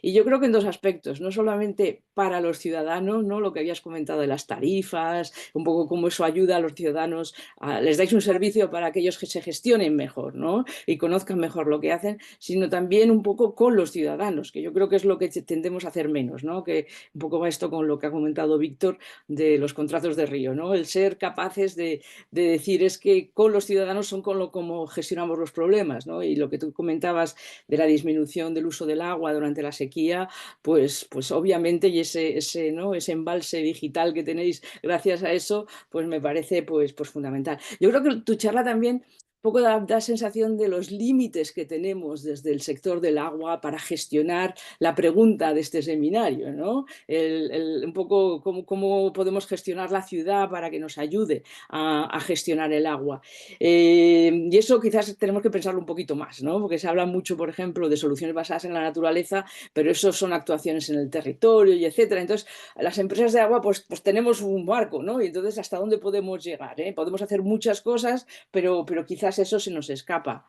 D: Y yo creo que en dos aspectos, no solamente para los ciudadanos, ¿no?, lo que habías comentado de las tarifas, un poco cómo eso ayuda a los ciudadanos, les dais un servicio para que ellos se gestionen mejor, ¿no?, y conozcan mejor lo que hacen, sino también un poco con los ciudadanos, que yo creo que es lo que tendemos a hacer menos, ¿no?, que un poco va esto con lo que ha comentado Víctor de los contratos de río, ¿no?, el ser capaces de decir es que con los ciudadanos son como gestionamos los problemas, ¿no?, y lo que tú comentabas de la disminución del uso del agua durante la sequía, pues obviamente, y ese embalse digital que tenéis gracias a eso, pues me parece pues fundamental. Yo creo que tu charla también un poco da sensación de los límites que tenemos desde el sector del agua para gestionar la pregunta de este seminario, ¿no? Un poco cómo podemos gestionar la ciudad para que nos ayude a gestionar el agua. Y eso quizás tenemos que pensarlo un poquito más, ¿no? Porque se habla mucho, por ejemplo, de soluciones basadas en la naturaleza, pero eso son actuaciones en el territorio y etcétera. Entonces, las empresas de agua pues tenemos un barco, ¿no? Y entonces, ¿hasta dónde podemos llegar? Podemos hacer muchas cosas, pero quizás eso se nos escapa.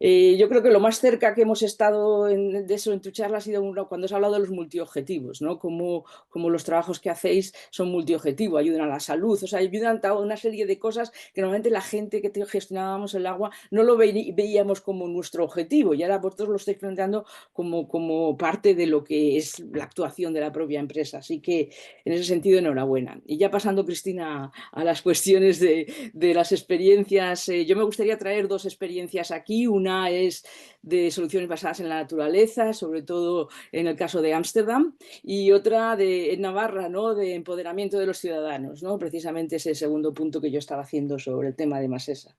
D: Yo creo que lo más cerca que hemos estado de eso en tu charla ha sido cuando has hablado de los multiobjetivos, ¿no? Como los trabajos que hacéis son multiobjetivos, ayudan a la salud, o sea, ayudan a una serie de cosas que normalmente la gente que gestionábamos el agua no lo veíamos como nuestro objetivo, y ahora vosotros lo estáis planteando como parte de lo que es la actuación de la propia empresa. Así que en ese sentido, enhorabuena. Y ya pasando, Cristina, a las cuestiones de las experiencias, yo me gustaría traer dos experiencias aquí. Una es de soluciones basadas en la naturaleza, sobre todo en el caso de Ámsterdam, y otra en Navarra, ¿no?, de empoderamiento de los ciudadanos, ¿no?, precisamente ese segundo punto que yo estaba haciendo sobre el tema de Masesa.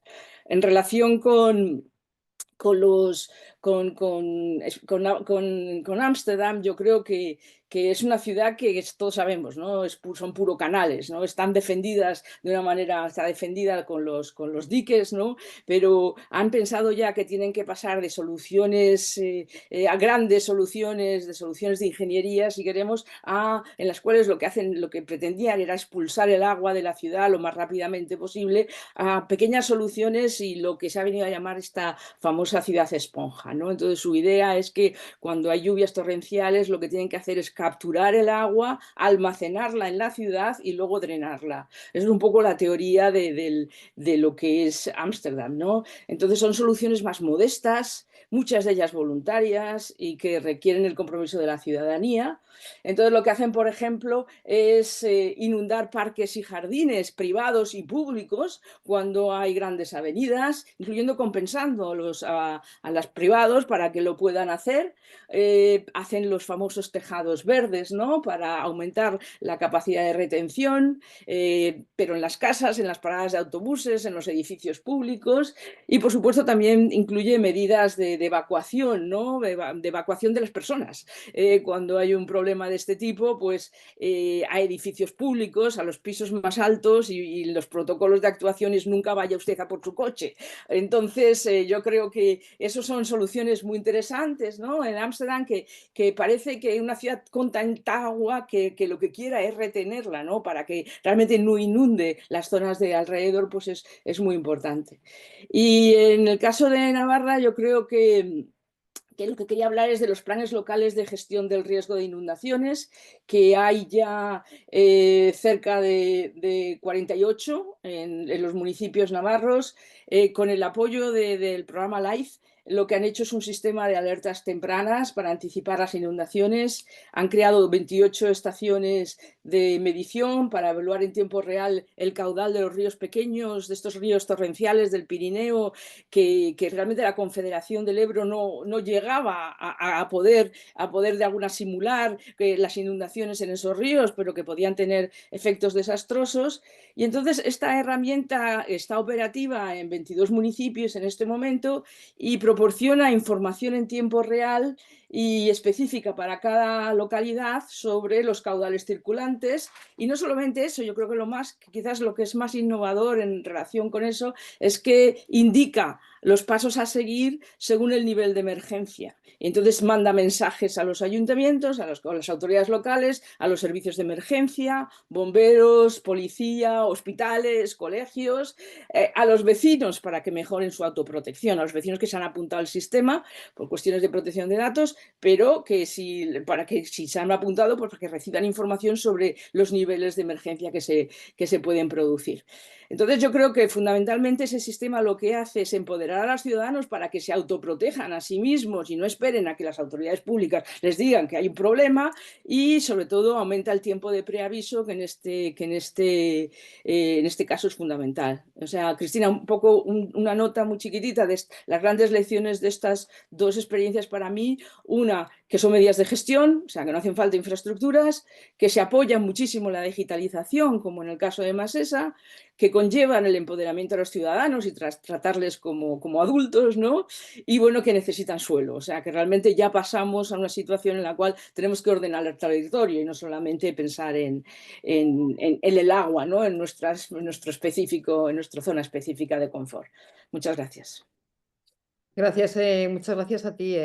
D: En relación con con los con Ámsterdam, yo creo que es una ciudad que todos sabemos, ¿no? Son puro canales, ¿no? Están defendidas de una manera, está defendida con los diques, ¿no? Pero han pensado ya que tienen que pasar de soluciones a grandes soluciones, de soluciones de ingeniería, si queremos, en las cuales lo que pretendían era expulsar el agua de la ciudad lo más rápidamente posible, a pequeñas soluciones y lo que se ha venido a llamar esta famosa ciudad esponja, ¿no? Entonces su idea es que cuando hay lluvias torrenciales lo que tienen que hacer es capturar el agua, almacenarla en la ciudad y luego drenarla. Esa es un poco la teoría de lo que es Ámsterdam, ¿no? Entonces son soluciones más modestas, muchas de ellas voluntarias y que requieren el compromiso de la ciudadanía. Entonces lo que hacen, por ejemplo, es inundar parques y jardines privados y públicos cuando hay grandes avenidas, incluyendo compensando a los privados para que lo puedan hacer. Hacen los famosos tejados verdes, ¿no? Para aumentar la capacidad de retención, pero en las casas, en las paradas de autobuses, en los edificios públicos y, por supuesto, también incluye medidas de evacuación, ¿no? De evacuación de las personas. Cuando hay un problema de este tipo, pues a edificios públicos, a los pisos más altos y los protocolos de actuación es nunca vaya usted a por su coche. Entonces, yo creo que esas son soluciones muy interesantes, ¿no? En Ámsterdam, que parece que una ciudad con tanta agua que lo que quiera es retenerla, ¿no? Para que realmente no inunde las zonas de alrededor, pues es muy importante. Y en el caso de Navarra, yo creo que lo que quería hablar es de los planes locales de gestión del riesgo de inundaciones, que hay ya cerca de 48 en los municipios navarros, con el apoyo del programa LIFE. Lo que han hecho es un sistema de alertas tempranas para anticipar las inundaciones. Han creado 28 estaciones de medición para evaluar en tiempo real el caudal de los ríos pequeños, de estos ríos torrenciales del Pirineo, que realmente la Confederación del Ebro no llegaba a poder de alguna simular las inundaciones en esos ríos, pero que podían tener efectos desastrosos. Y entonces esta herramienta está operativa en 22 municipios en este momento y proporciona información en tiempo real y específica para cada localidad sobre los caudales circulantes. Y no solamente eso, yo creo que quizás lo que es más innovador en relación con eso es que indica los pasos a seguir según el nivel de emergencia. Y entonces manda mensajes a los ayuntamientos, a las autoridades locales, a los servicios de emergencia, bomberos, policía, hospitales, colegios, a los vecinos para que mejoren su autoprotección, a los vecinos que se han apuntado al sistema por cuestiones de protección de datos, pero para que si se han apuntado, pues para que reciban información sobre los niveles de emergencia que se pueden producir. Entonces yo creo que fundamentalmente ese sistema lo que hace es empoderar a los ciudadanos para que se autoprotejan a sí mismos y no esperen a que las autoridades públicas les digan que hay un problema, y sobre todo aumenta el tiempo de preaviso, que en este caso es fundamental. O sea, Cristina, un poco una nota muy chiquitita de las grandes lecciones de estas dos experiencias para mí. Una, que son medidas de gestión, o sea, que no hacen falta infraestructuras, que se apoya muchísimo la digitalización, como en el caso de Masesa, que conllevan el empoderamiento a los ciudadanos y tratarles como adultos, ¿no? Y bueno, que necesitan suelo, o sea, que realmente ya pasamos a una situación en la cual tenemos que ordenar el territorio y no solamente pensar en el agua, ¿no? En nuestra zona específica de confort. Muchas gracias.
A: Gracias, muchas gracias a ti,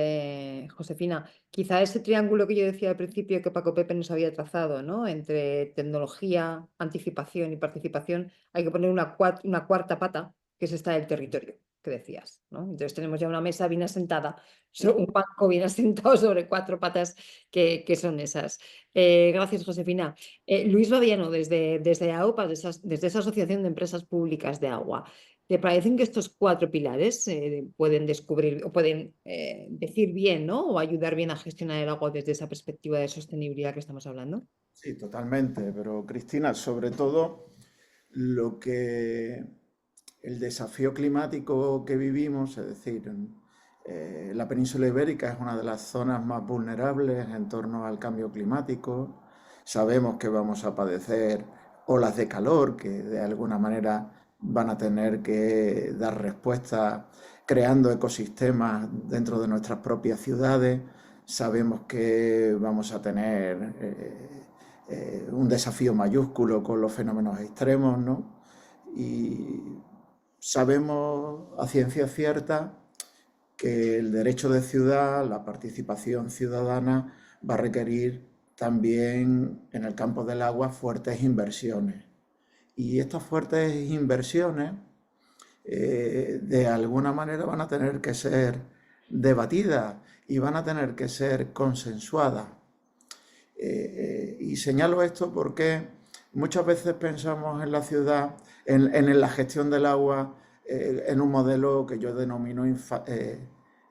A: Josefina. Quizá ese triángulo que yo decía al principio que Paco Pepe nos había trazado, ¿no? Entre tecnología, anticipación y participación, hay que poner una cuarta pata, que es esta del territorio, que decías, ¿no? Entonces tenemos ya una mesa bien asentada, un banco bien asentado sobre 4 patas que son esas. Gracias, Josefina. Luis Baviano, desde AOPA, desde esa Asociación de Empresas Públicas de Agua. ¿Te parecen que estos 4 pilares pueden descubrir o pueden decir bien, ¿no? O ayudar bien a gestionar el agua desde esa perspectiva de sostenibilidad que estamos hablando?
E: Sí, totalmente. Pero Cristina, sobre todo lo que el desafío climático que vivimos, es decir, la península ibérica es una de las zonas más vulnerables en torno al cambio climático. Sabemos que vamos a padecer olas de calor que de alguna manera van a tener que dar respuesta creando ecosistemas dentro de nuestras propias ciudades. Sabemos que vamos a tener un desafío mayúsculo con los fenómenos extremos, ¿no? Y sabemos a ciencia cierta que el derecho de ciudad, la participación ciudadana, va a requerir también en el campo del agua fuertes inversiones. Y estas fuertes inversiones de alguna manera van a tener que ser debatidas y van a tener que ser consensuadas. Y señalo esto porque muchas veces pensamos en la ciudad, en la gestión del agua, en un modelo que yo denomino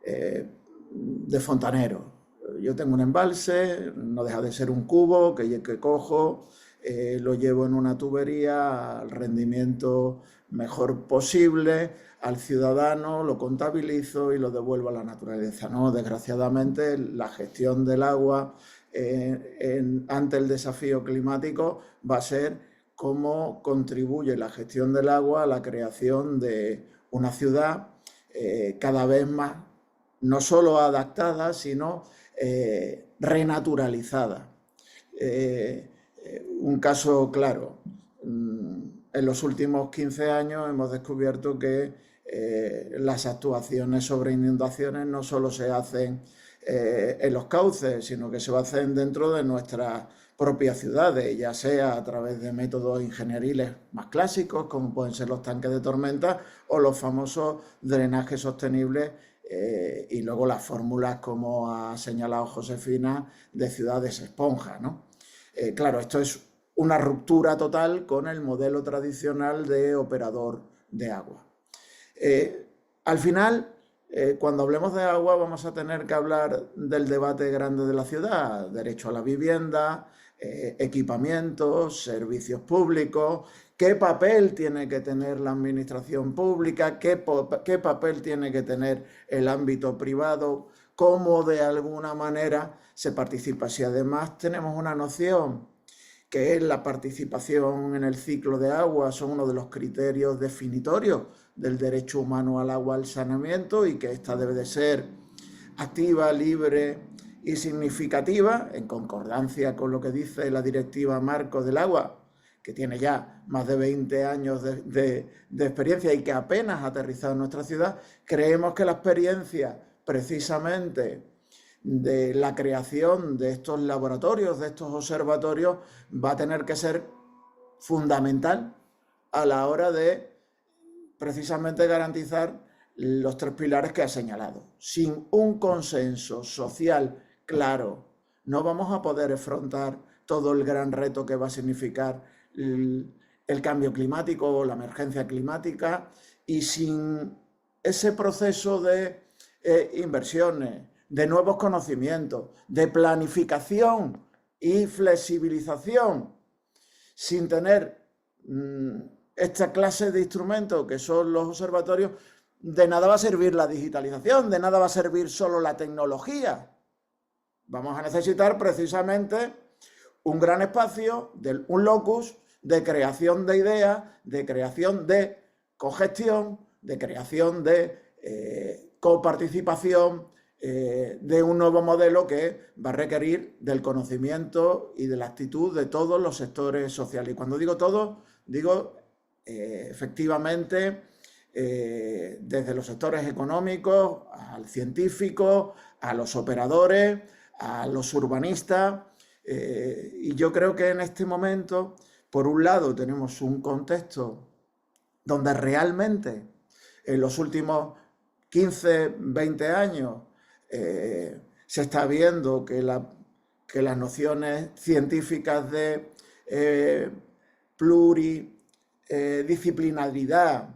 E: de fontanero. Yo tengo un embalse, no deja de ser un cubo que cojo, lo llevo en una tubería al rendimiento mejor posible, al ciudadano, lo contabilizo y lo devuelvo a la naturaleza, ¿no? Desgraciadamente, la gestión del agua ante el desafío climático va a ser cómo contribuye la gestión del agua a la creación de una ciudad cada vez más, no solo adaptada, sino renaturalizada. Un caso claro, en los últimos 15 años hemos descubierto que las actuaciones sobre inundaciones no solo se hacen en los cauces, sino que se hacen dentro de nuestras propias ciudades, ya sea a través de métodos ingenieriles más clásicos, como pueden ser los tanques de tormenta o los famosos drenajes sostenibles, y luego las fórmulas, como ha señalado Josefina, de ciudades esponja, ¿no? Claro, esto es una ruptura total con el modelo tradicional de operador de agua. Al final, cuando hablemos de agua, vamos a tener que hablar del debate grande de la ciudad: derecho a la vivienda, equipamientos, servicios públicos, qué papel tiene que tener la administración pública, qué papel tiene que tener el ámbito privado, cómo de alguna manera se participa. Si además tenemos una noción que es la participación en el ciclo de agua, son uno de los criterios definitorios del derecho humano al agua, al saneamiento, y que esta debe de ser activa, libre y significativa, en concordancia con lo que dice la Directiva Marco del Agua, que tiene ya más de 20 años de experiencia y que apenas ha aterrizado en nuestra ciudad. Creemos que la experiencia precisamente de la creación de estos laboratorios, de estos observatorios, va a tener que ser fundamental a la hora de precisamente garantizar los 3 pilares que ha señalado. Sin un consenso social claro, no vamos a poder afrontar todo el gran reto que va a significar el cambio climático o la emergencia climática, y sin ese proceso de inversiones, de nuevos conocimientos, de planificación y flexibilización, sin tener esta clase de instrumentos que son los observatorios, de nada va a servir la digitalización, de nada va a servir solo la tecnología. Vamos a necesitar precisamente un gran espacio, un locus de creación de ideas, de creación de cogestión, de creación de coparticipación, de un nuevo modelo que va a requerir del conocimiento y de la actitud de todos los sectores sociales. Y cuando digo todos, digo efectivamente desde los sectores económicos al científico, a los operadores, a los urbanistas, y yo creo que en este momento, por un lado, tenemos un contexto donde realmente en los últimos 15, 20 años se está viendo que las nociones científicas de pluridisciplinaridad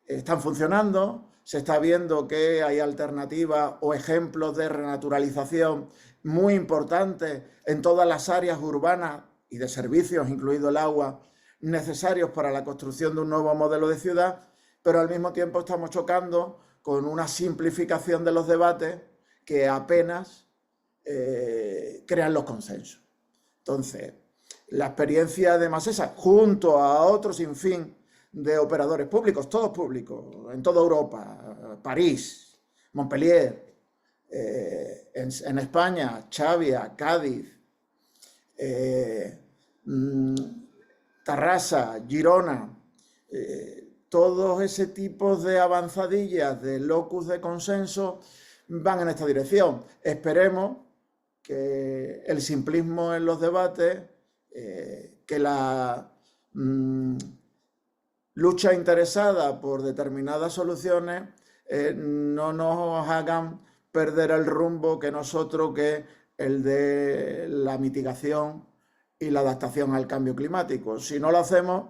E: están funcionando. Se está viendo que hay alternativas o ejemplos de renaturalización muy importantes en todas las áreas urbanas y de servicios, incluido el agua, necesarios para la construcción de un nuevo modelo de ciudad, pero al mismo tiempo estamos chocando con una simplificación de los debates que apenas crean los consensos. Entonces, la experiencia de Masesa, junto a otro sinfín de operadores públicos, todos públicos, en toda Europa, París, Montpellier, en España, Xàbia, Cádiz, Tarrasa, Girona, todos ese tipo de avanzadillas de locus de consenso van en esta dirección. Esperemos que el simplismo en los debates, que la lucha interesada por determinadas soluciones no nos hagan perder el rumbo que nosotros, que el de la mitigación y la adaptación al cambio climático. Si no lo hacemos,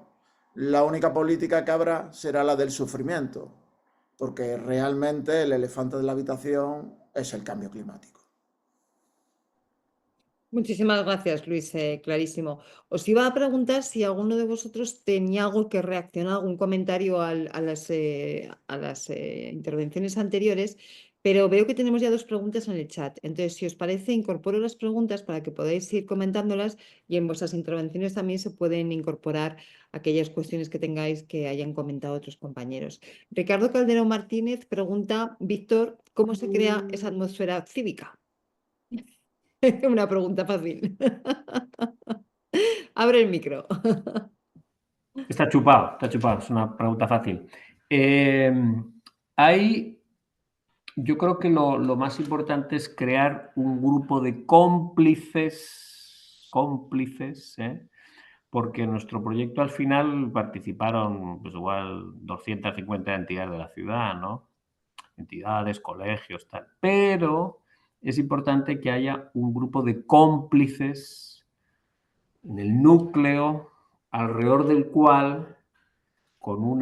E: la única política que habrá será la del sufrimiento, porque realmente el elefante de la habitación es el cambio climático.
A: Muchísimas gracias, Luis, clarísimo. Os iba a preguntar si alguno de vosotros tenía algo que reaccionar, algún comentario a las intervenciones anteriores, pero veo que tenemos ya 2 preguntas en el chat. Entonces, si os parece, incorporo las preguntas para que podáis ir comentándolas y en vuestras intervenciones también se pueden incorporar aquellas cuestiones que tengáis que hayan comentado otros compañeros. Ricardo Calderón Martínez pregunta, Víctor, ¿cómo se crea esa atmósfera cívica? Una pregunta fácil. Abre el micro.
C: Está chupado, es una pregunta fácil. Yo creo que lo más importante es crear un grupo de cómplices, porque en nuestro proyecto al final participaron pues igual 250 entidades de la ciudad, ¿no? Entidades, colegios, tal. Pero es importante que haya un grupo de cómplices en el núcleo alrededor del cual, con un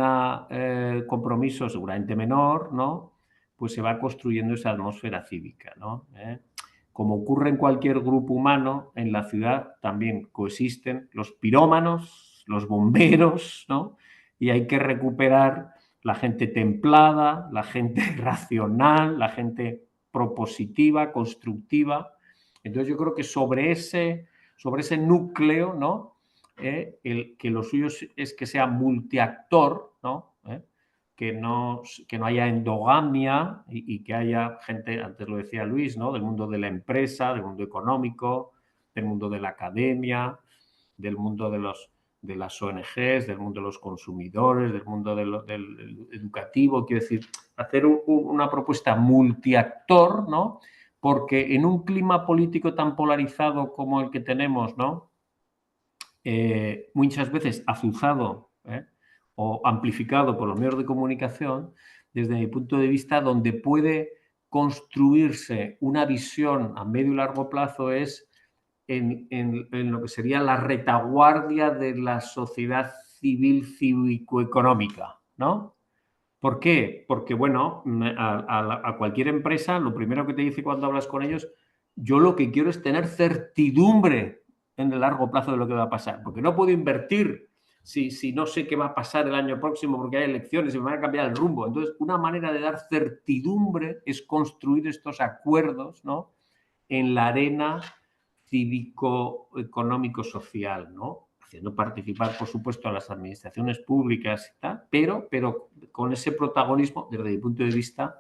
C: compromiso seguramente menor, ¿no?, pues se va construyendo esa atmósfera cívica, ¿no? Como ocurre en cualquier grupo humano, en la ciudad también coexisten los pirómanos, los bomberos, ¿no? Y hay que recuperar la gente templada, la gente racional, la gente propositiva, constructiva. Entonces yo creo que sobre ese núcleo, ¿no?, que lo suyo es que sea multiactor, ¿no? Que no haya endogamia y que haya gente, antes lo decía Luis, ¿no?, del mundo de la empresa, del mundo económico, del mundo de la academia, del mundo de las ONGs, del mundo de los consumidores, del mundo del educativo. Quiero decir, hacer una propuesta multiactor, ¿no?, porque en un clima político tan polarizado como el que tenemos, ¿no?, muchas veces azuzado o amplificado por los medios de comunicación, desde mi punto de vista, donde puede construirse una visión a medio y largo plazo es en lo que sería la retaguardia de la sociedad civil cívico-económica, ¿no? ¿Por qué? Porque, bueno, a cualquier empresa, lo primero que te dice cuando hablas con ellos, yo lo que quiero es tener certidumbre en el largo plazo de lo que va a pasar, porque no puedo invertir si no sé qué va a pasar el año próximo porque hay elecciones y me van a cambiar el rumbo. Entonces, una manera de dar certidumbre es construir estos acuerdos, ¿no?, en la arena cívico-económico-social, ¿no?, haciendo participar, por supuesto, a las administraciones públicas y tal, pero con ese protagonismo desde mi punto de vista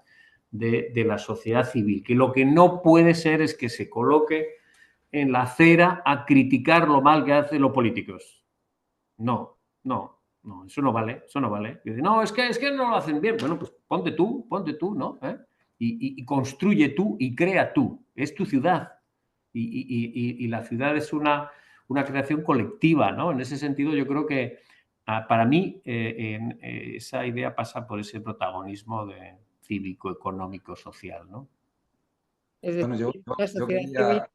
C: de la sociedad civil, que lo que no puede ser es que se coloque en la acera a criticar lo mal que hacen los políticos. No, eso no vale. Y dice, no, es que no lo hacen bien. Bueno, pues ponte tú, ¿no? Y construye tú y crea tú. Es tu ciudad. Y la ciudad es una creación colectiva, ¿no? En ese sentido, yo creo que para mí esa idea pasa por ese protagonismo de cívico, económico, social, ¿no?
A: Es
B: Bueno,
A: decir, la
B: yo
A: sociedad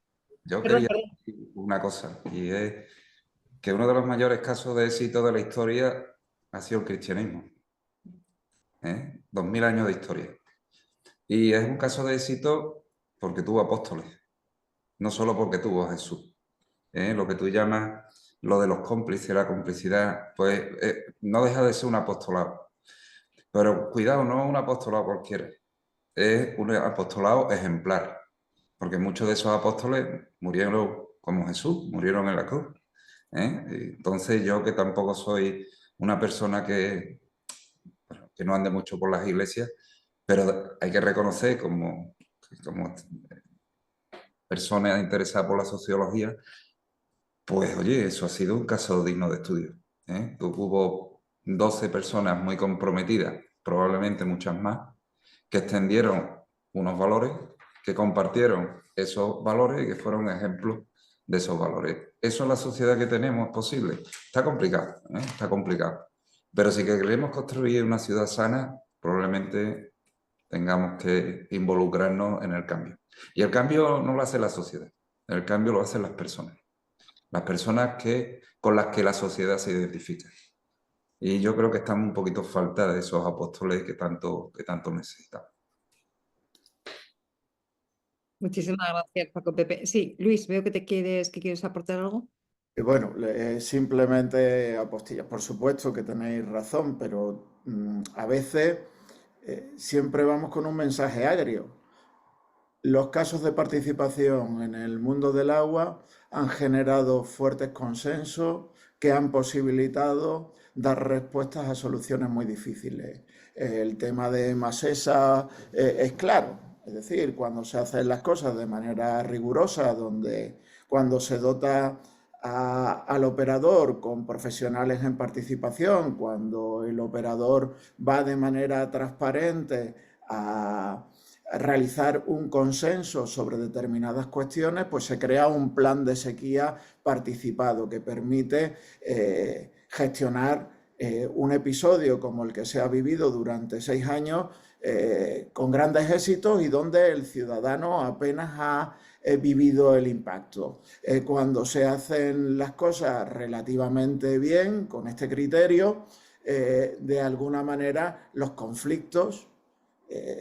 B: quería
A: Perdón.
B: decir una cosa, y es que uno de los mayores casos de éxito de la historia ha sido el cristianismo. 2000 años de historia. Y es un caso de éxito porque tuvo apóstoles, no solo porque tuvo a Jesús. Lo que tú llamas lo de los cómplices, la complicidad, pues no deja de ser un apostolado. Pero cuidado, no es un apostolado cualquiera, es un apostolado ejemplar, porque muchos de esos apóstoles murieron como Jesús, murieron en la cruz. Entonces yo, que tampoco soy una persona que no ande mucho por las iglesias, pero hay que reconocer como persona interesada por la sociología, pues oye, eso ha sido un caso digno de estudio, ¿eh? Hubo 12 personas muy comprometidas, probablemente muchas más, que extendieron unos valores, que compartieron esos valores y que fueron ejemplos de esos valores. ¿Eso en la sociedad que tenemos es posible? Está complicado, ¿eh? Está complicado. Pero si queremos construir una ciudad sana, probablemente tengamos que involucrarnos en el cambio. Y el cambio no lo hace la sociedad, el cambio lo hacen las personas con las que la sociedad se identifica. Y yo creo que estamos un poquito falta de esos apóstoles que tanto necesitamos.
A: Muchísimas gracias, Paco Pepe. Sí, Luis, veo que quieres aportar algo.
E: Y bueno, simplemente apostillas. Por supuesto que tenéis razón, pero a veces siempre vamos con un mensaje agrio. Los casos de participación en el mundo del agua han generado fuertes consensos que han posibilitado dar respuestas a soluciones muy difíciles. El tema de Masesa es claro, es decir, cuando se hacen las cosas de manera rigurosa, cuando se dota al operador con profesionales en participación, cuando el operador va de manera transparente a realizar un consenso sobre determinadas cuestiones, pues se crea un plan de sequía participado que permite gestionar un episodio como el que se ha vivido durante 6 años con grandes éxitos y donde el ciudadano apenas ha vivido el impacto. Cuando se hacen las cosas relativamente bien, con este criterio, de alguna manera los conflictos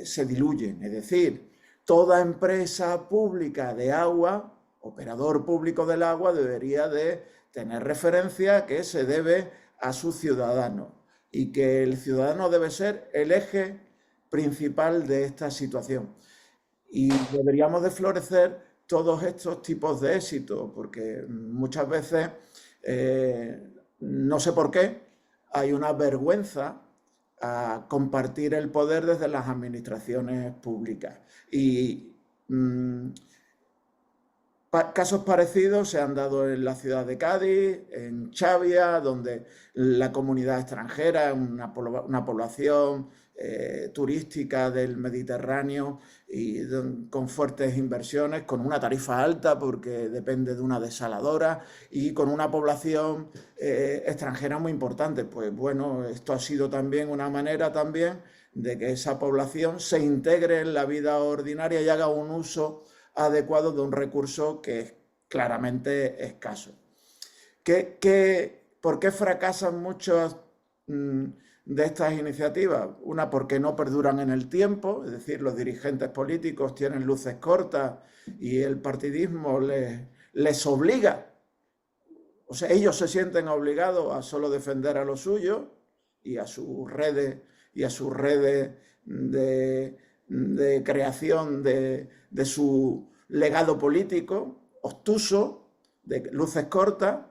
E: se diluyen. Es decir, toda empresa pública de agua, operador público del agua, debería de tener referencia que se debe a su ciudadano y que el ciudadano debe ser el eje principal de esta situación. Y deberíamos de florecer todos estos tipos de éxito, porque muchas veces, no sé por qué, hay una vergüenza a compartir el poder desde las administraciones públicas. Y casos parecidos se han dado en la ciudad de Cádiz, en Xàbia, donde la comunidad extranjera, una población turística del Mediterráneo y con fuertes inversiones, con una tarifa alta porque depende de una desaladora y con una población extranjera muy importante. Pues bueno, esto ha sido también una manera también de que esa población se integre en la vida ordinaria y haga un uso adecuado de un recurso que es claramente escaso. ¿Por qué fracasan muchas de estas iniciativas? Una, porque no perduran en el tiempo, es decir, los dirigentes políticos tienen luces cortas y el partidismo les obliga, o sea, ellos se sienten obligados a solo defender a lo suyo y a sus redes de creación de su legado político obtuso, de luces cortas.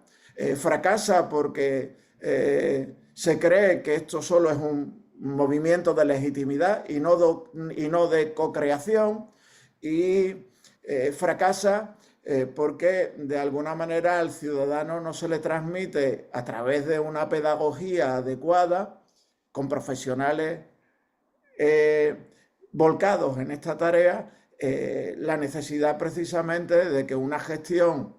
E: Fracasa porque se cree que esto solo es un movimiento de legitimidad y no de co-creación, y fracasa porque de alguna manera al ciudadano no se le transmite a través de una pedagogía adecuada con profesionales volcados en esta tarea, la necesidad precisamente de que una gestión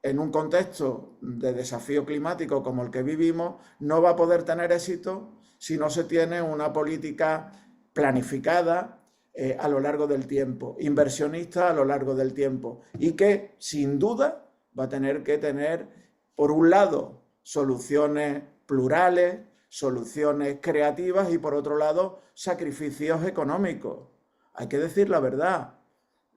E: en un contexto de desafío climático como el que vivimos no va a poder tener éxito si no se tiene una política planificada a lo largo del tiempo, inversionista a lo largo del tiempo, y que sin duda va a tener que tener, por un lado, soluciones plurales, soluciones creativas y, por otro lado, sacrificios económicos. Hay que decir la verdad.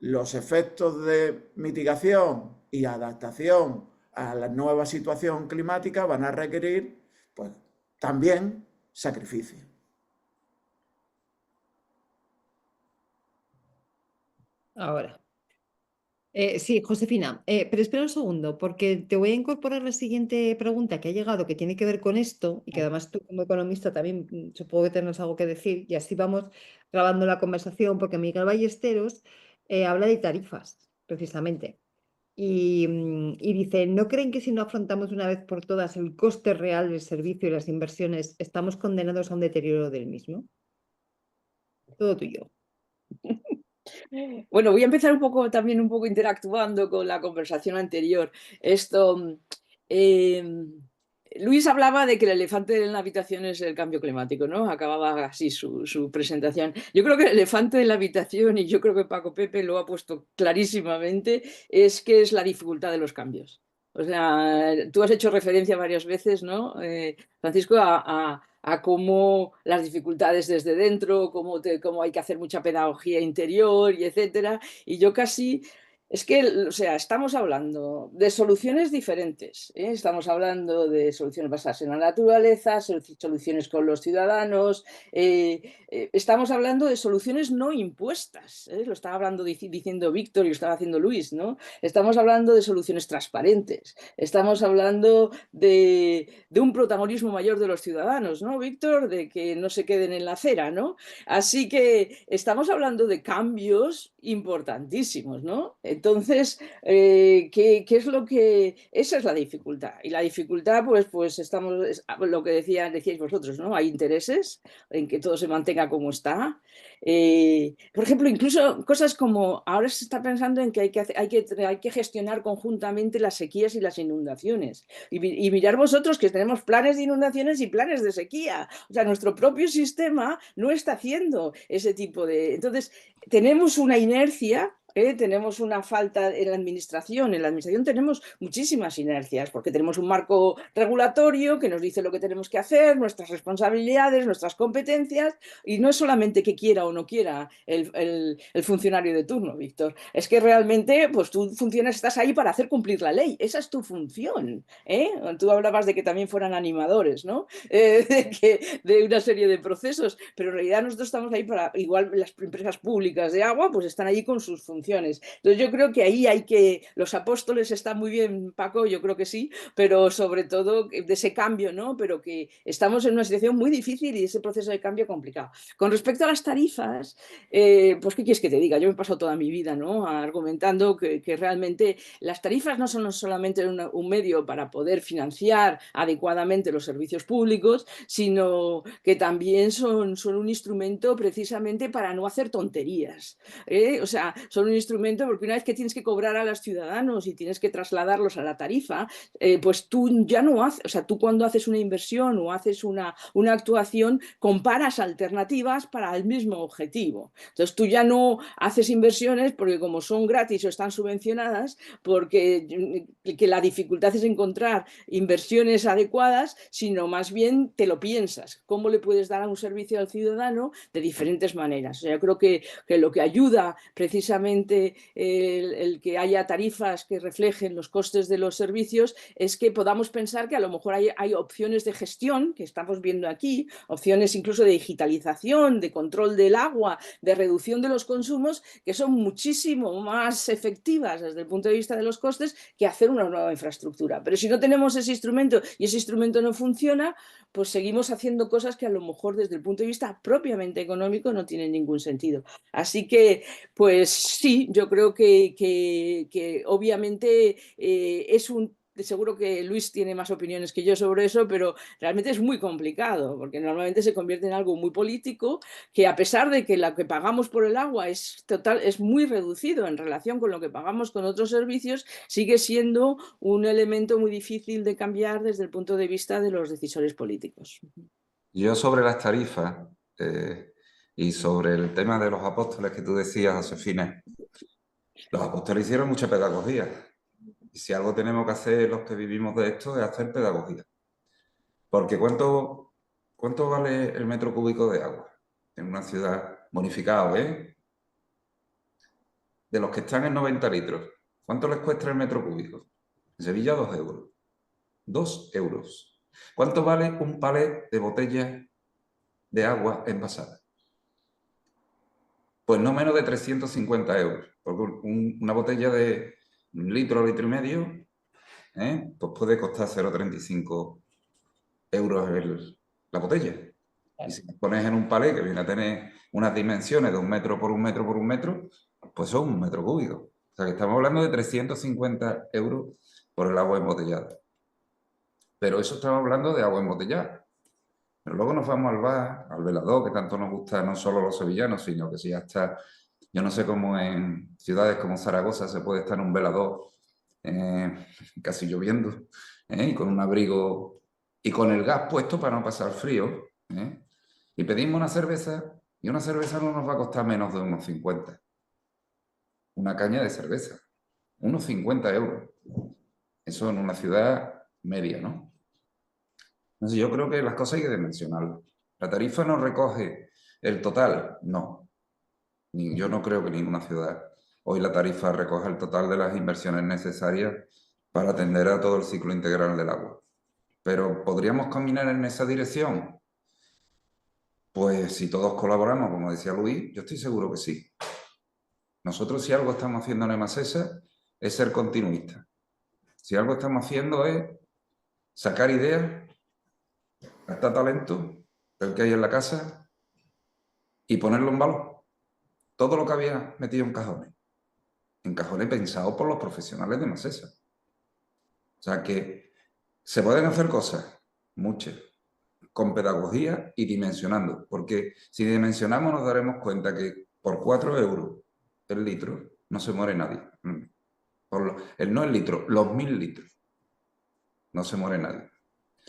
E: Los efectos de mitigación y adaptación a la nueva situación climática van a requerir, pues, también sacrificio.
A: Ahora, Sí, Josefina, pero espera un segundo, porque te voy a incorporar la siguiente pregunta que ha llegado, que tiene que ver con esto, y que además tú como economista también supongo que tendrás algo que decir, y así vamos grabando la conversación, porque Miguel Ballesteros habla de tarifas, precisamente, y dice, ¿no creen que si no afrontamos una vez por todas el coste real del servicio y las inversiones, estamos condenados a un deterioro del mismo? Todo tuyo.
D: Bueno, voy a empezar un poco también un poco interactuando con la conversación anterior. Esto, em, Luis hablaba de que el elefante en la habitación es el cambio climático, ¿no? Acababa así su presentación. Yo creo que el elefante en la habitación, y yo creo que Paco Pepe lo ha puesto clarísimamente, es que es la dificultad de los cambios. O sea, tú has hecho referencia varias veces, ¿no, Francisco, a cómo las dificultades desde dentro, cómo hay que hacer mucha pedagogía interior y etcétera. Y yo casi, es que, o sea, estamos hablando de soluciones diferentes, ¿eh? Estamos hablando de soluciones basadas en la naturaleza, soluciones con los ciudadanos, estamos hablando de soluciones no impuestas, ¿eh? Lo estaba hablando diciendo Víctor y lo estaba haciendo Luis, ¿no? Estamos hablando de soluciones transparentes, estamos hablando de un protagonismo mayor de los ciudadanos, ¿no, Víctor? De que no se queden en la acera, ¿no? Así que estamos hablando de cambios importantísimos, ¿no? Entonces, ¿qué es lo que...? Esa es la dificultad. Y la dificultad, pues estamos, lo que decíais vosotros, ¿no? Hay intereses en que todo se mantenga como está. Por ejemplo, incluso cosas como ahora se está pensando en que hay que gestionar conjuntamente las sequías y las inundaciones. Y mirar vosotros que tenemos planes de inundaciones y planes de sequía. O sea, nuestro propio sistema no está haciendo ese tipo de... Entonces, tenemos una inercia, tenemos una falta en la administración. En la administración tenemos muchísimas inercias porque tenemos un marco regulatorio que nos dice lo que tenemos que hacer, nuestras responsabilidades, nuestras competencias, y no es solamente que quiera o no quiera el funcionario de turno, Víctor. Es que realmente pues tú funcionas, estás ahí para hacer cumplir la ley. Esa es tu función. Tú hablabas de que también fueran animadores, ¿no? De una serie de procesos, pero en realidad nosotros estamos ahí para, igual las empresas públicas de agua, pues están allí con sus funciones. Entonces yo creo que ahí hay que, los apóstoles están muy bien, Paco, yo creo que sí, pero sobre todo de ese cambio, ¿no? Pero que estamos en una situación muy difícil y ese proceso de cambio complicado. Con respecto a las tarifas, pues ¿qué quieres que te diga? Yo me he pasado toda mi vida, ¿no? Argumentando que realmente las tarifas no son solamente un medio para poder financiar adecuadamente los servicios públicos, sino que también son un instrumento precisamente para no hacer tonterías. O sea, son un instrumento porque una vez que tienes que cobrar a los ciudadanos y tienes que trasladarlos a la tarifa, pues tú ya no haces, o sea, tú cuando haces una inversión o haces una actuación, comparas alternativas para el mismo objetivo. Entonces tú ya no haces inversiones porque como son gratis o están subvencionadas, porque que la dificultad es encontrar inversiones adecuadas, sino más bien te lo piensas, cómo le puedes dar un servicio al ciudadano de diferentes maneras. O sea, yo creo que lo que ayuda precisamente el que haya tarifas que reflejen los costes de los servicios es que podamos pensar que a lo mejor hay opciones de gestión que estamos viendo aquí, opciones incluso de digitalización, de control del agua, de reducción de los consumos, que son muchísimo más efectivas desde el punto de vista de los costes que hacer una nueva infraestructura. Pero si no tenemos ese instrumento y ese instrumento no funciona, pues seguimos haciendo cosas que a lo mejor desde el punto de vista propiamente económico no tienen ningún sentido. Así que, pues sí, yo creo que obviamente es un... Seguro que Luis tiene más opiniones que yo sobre eso, pero realmente es muy complicado, porque normalmente se convierte en algo muy político, que a pesar de que lo que pagamos por el agua es muy reducido en relación con lo que pagamos con otros servicios, sigue siendo un elemento muy difícil de cambiar desde el punto de vista de los decisores políticos.
B: Yo sobre las tarifas y sobre el tema de los apóstoles que tú decías, Josefina, los apóstoles hicieron mucha pedagogía. Y si algo tenemos que hacer los que vivimos de esto es hacer pedagogía. Porque ¿cuánto vale el metro cúbico de agua en una ciudad bonificado, De los que están en 90 litros, ¿cuánto les cuesta el metro cúbico? En Sevilla 2 euros. 2 euros. ¿Cuánto vale un palet de botellas de agua envasada? Pues no menos de 350 euros. Porque una botella de 1 litro, litro y medio, pues puede costar 0,35 euros la botella. Y si te pones en un palé que viene a tener unas dimensiones de 1 metro por 1 metro por 1 metro, pues son 1 metro cúbico. O sea que estamos hablando de 350 euros por el agua embotellada. Pero eso estamos hablando de agua embotellada. Pero luego nos vamos al bar, al velador, que tanto nos gusta no solo los sevillanos, sino que si hasta, yo no sé cómo en ciudades como Zaragoza se puede estar en un velador casi lloviendo, y con un abrigo y con el gas puesto para no pasar frío, y pedimos una cerveza, y una cerveza no nos va a costar menos de unos 50. Una caña de cerveza, unos 50 euros. Eso en una ciudad media, ¿no? Entonces yo creo que las cosas hay que dimensionarlas. ¿La tarifa no recoge el total? No. Yo no creo que ninguna ciudad hoy la tarifa recoja el total de las inversiones necesarias para atender a todo el ciclo integral del agua. Pero ¿podríamos caminar en esa dirección? Pues si todos colaboramos, como decía Luis, yo estoy seguro que sí. Nosotros si algo estamos haciendo en Emasesa es ser continuistas. Si algo estamos haciendo es sacar ideas, gastar talento, el que hay en la casa, y ponerlo en valor. Todo lo que había metido en cajones pensados por los profesionales de Emasesa. O sea que se pueden hacer cosas, muchas, con pedagogía y dimensionando, porque si dimensionamos nos daremos cuenta que por 4 euros el litro no se muere nadie. No el litro, los 1000 litros. No se muere nadie.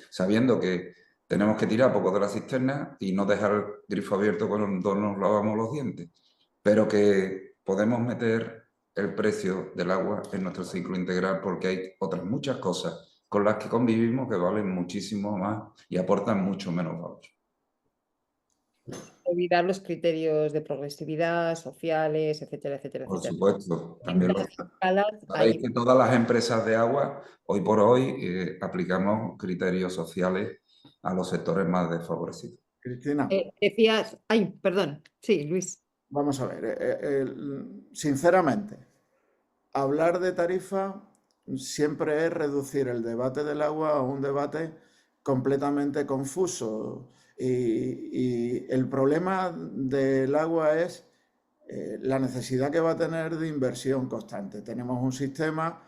B: Sabiendo que tenemos que tirar poco de la cisterna y no dejar el grifo abierto cuando nos lavamos los dientes, pero que podemos meter el precio del agua en nuestro ciclo integral porque hay otras muchas cosas con las que convivimos que valen muchísimo más y aportan mucho menos valor.
A: Olvidar los criterios de progresividad, sociales, etcétera, etcétera,
B: Por
A: etcétera.
B: supuesto. También
A: Escalas,
B: sabéis
A: ahí.
B: que todas las empresas de agua, hoy por hoy, aplicamos criterios sociales a los sectores más desfavorecidos.
E: Cristina,
A: Decías, ay, perdón, sí, Luis.
E: vamos a ver, sinceramente, hablar de tarifa siempre es reducir el debate del agua a un debate completamente confuso. Y el problema del agua es la necesidad que va a tener de inversión constante. Tenemos un sistema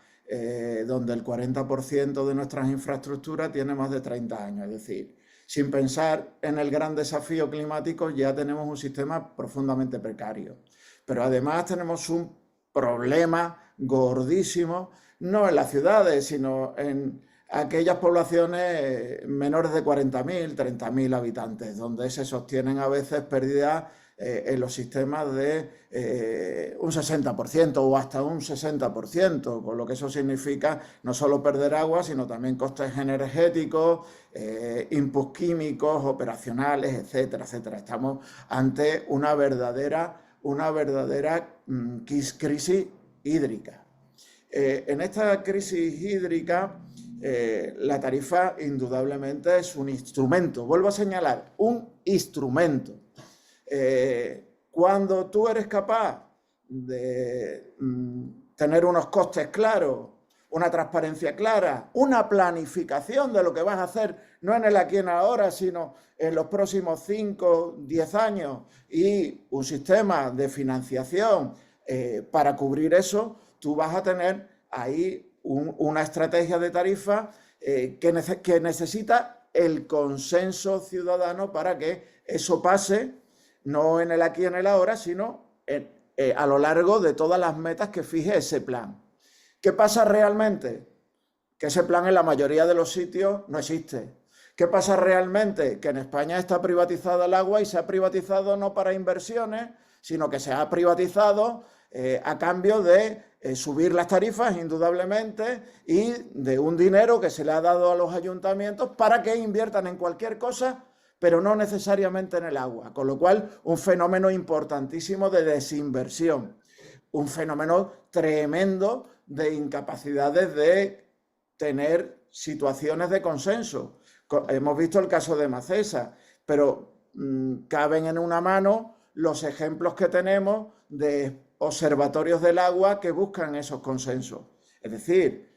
E: donde el 40% de nuestras infraestructuras tiene más de 30 años, es decir, sin pensar en el gran desafío climático ya tenemos un sistema profundamente precario. Pero además tenemos un problema gordísimo, no en las ciudades, sino en aquellas poblaciones menores de 40.000, 30.000 habitantes, donde se sostienen a veces pérdidas en los sistemas de un 60% o hasta un 60%, con lo que eso significa no solo perder agua, sino también costes energéticos, inputs químicos, operacionales, etcétera, etcétera. Estamos ante una verdadera crisis hídrica. En esta crisis hídrica, la tarifa indudablemente es un instrumento. Vuelvo a señalar, un instrumento. Cuando tú eres capaz de tener unos costes claros, una transparencia clara, una planificación de lo que vas a hacer, no en el aquí y en ahora, sino en los próximos 5, 10 años, y un sistema de financiación para cubrir eso, tú vas a tener ahí una estrategia de tarifa que necesita el consenso ciudadano para que eso pase, no en el aquí y en el ahora, sino a lo largo de todas las metas que fije ese plan. ¿Qué pasa realmente? Que ese plan en la mayoría de los sitios no existe. ¿Qué pasa realmente? Que en España está privatizado el agua y se ha privatizado no para inversiones, sino que se ha privatizado a cambio de subir las tarifas, indudablemente, y de un dinero que se le ha dado a los ayuntamientos para que inviertan en cualquier cosa, pero no necesariamente en el agua. Con lo cual, un fenómeno importantísimo de desinversión, un fenómeno tremendo de incapacidades de tener situaciones de consenso. Hemos visto el caso de Emasesa, pero caben en una mano los ejemplos que tenemos de observatorios del agua que buscan esos consensos. Es decir,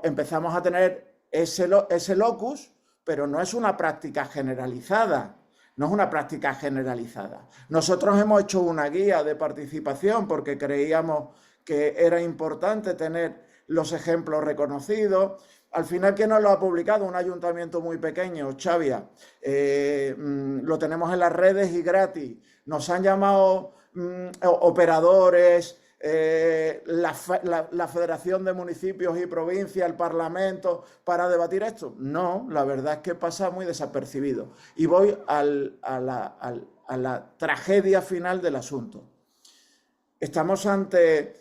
E: empezamos a tener ese locus, pero no es una práctica generalizada. No es una práctica generalizada. Nosotros hemos hecho una guía de participación porque creíamos que era importante tener los ejemplos reconocidos. Al final, ¿quién nos lo ha publicado? Un ayuntamiento muy pequeño, Xavia. Lo tenemos en las redes y gratis. Nos han llamado operadores, la Federación de Municipios y Provincias, el Parlamento, para debatir esto. No, la verdad es que pasa muy desapercibido. Y voy a la tragedia final del asunto. Estamos ante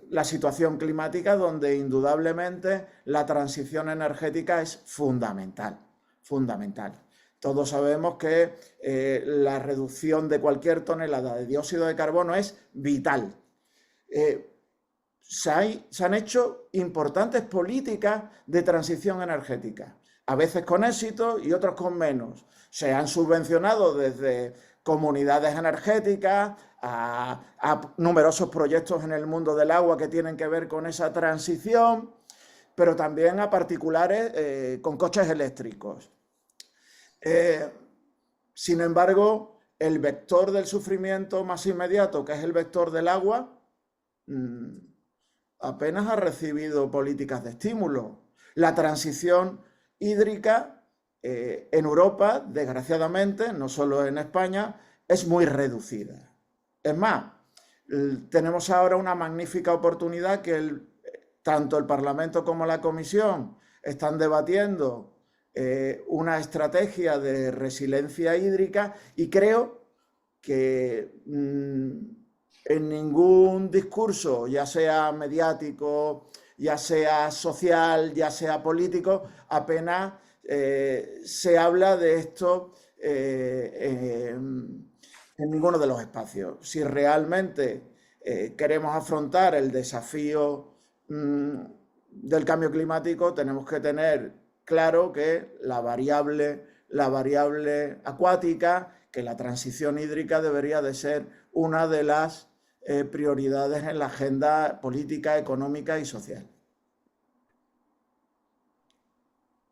E: la situación climática donde indudablemente la transición energética es fundamental, fundamental. Todos sabemos que la reducción de cualquier tonelada de dióxido de carbono es vital. Se han hecho importantes políticas de transición energética, a veces con éxito y otros con menos. Se han subvencionado desde comunidades energéticas a numerosos proyectos en el mundo del agua que tienen que ver con esa transición, pero también a particulares con coches eléctricos. Sin embargo, el vector del sufrimiento más inmediato, que es el vector del agua, apenas ha recibido políticas de estímulo. La transición hídrica en Europa, desgraciadamente, no solo en España, es muy reducida. Es más, tenemos ahora una magnífica oportunidad que tanto el Parlamento como la Comisión están debatiendo una estrategia de resiliencia hídrica y creo que en ningún discurso, ya sea mediático, ya sea social, ya sea político, apenas se habla de esto en ninguno de los espacios. Si realmente queremos afrontar el desafío del cambio climático, tenemos que tener claro que la variable acuática, que la transición hídrica debería de ser una de las prioridades en la agenda política, económica y social.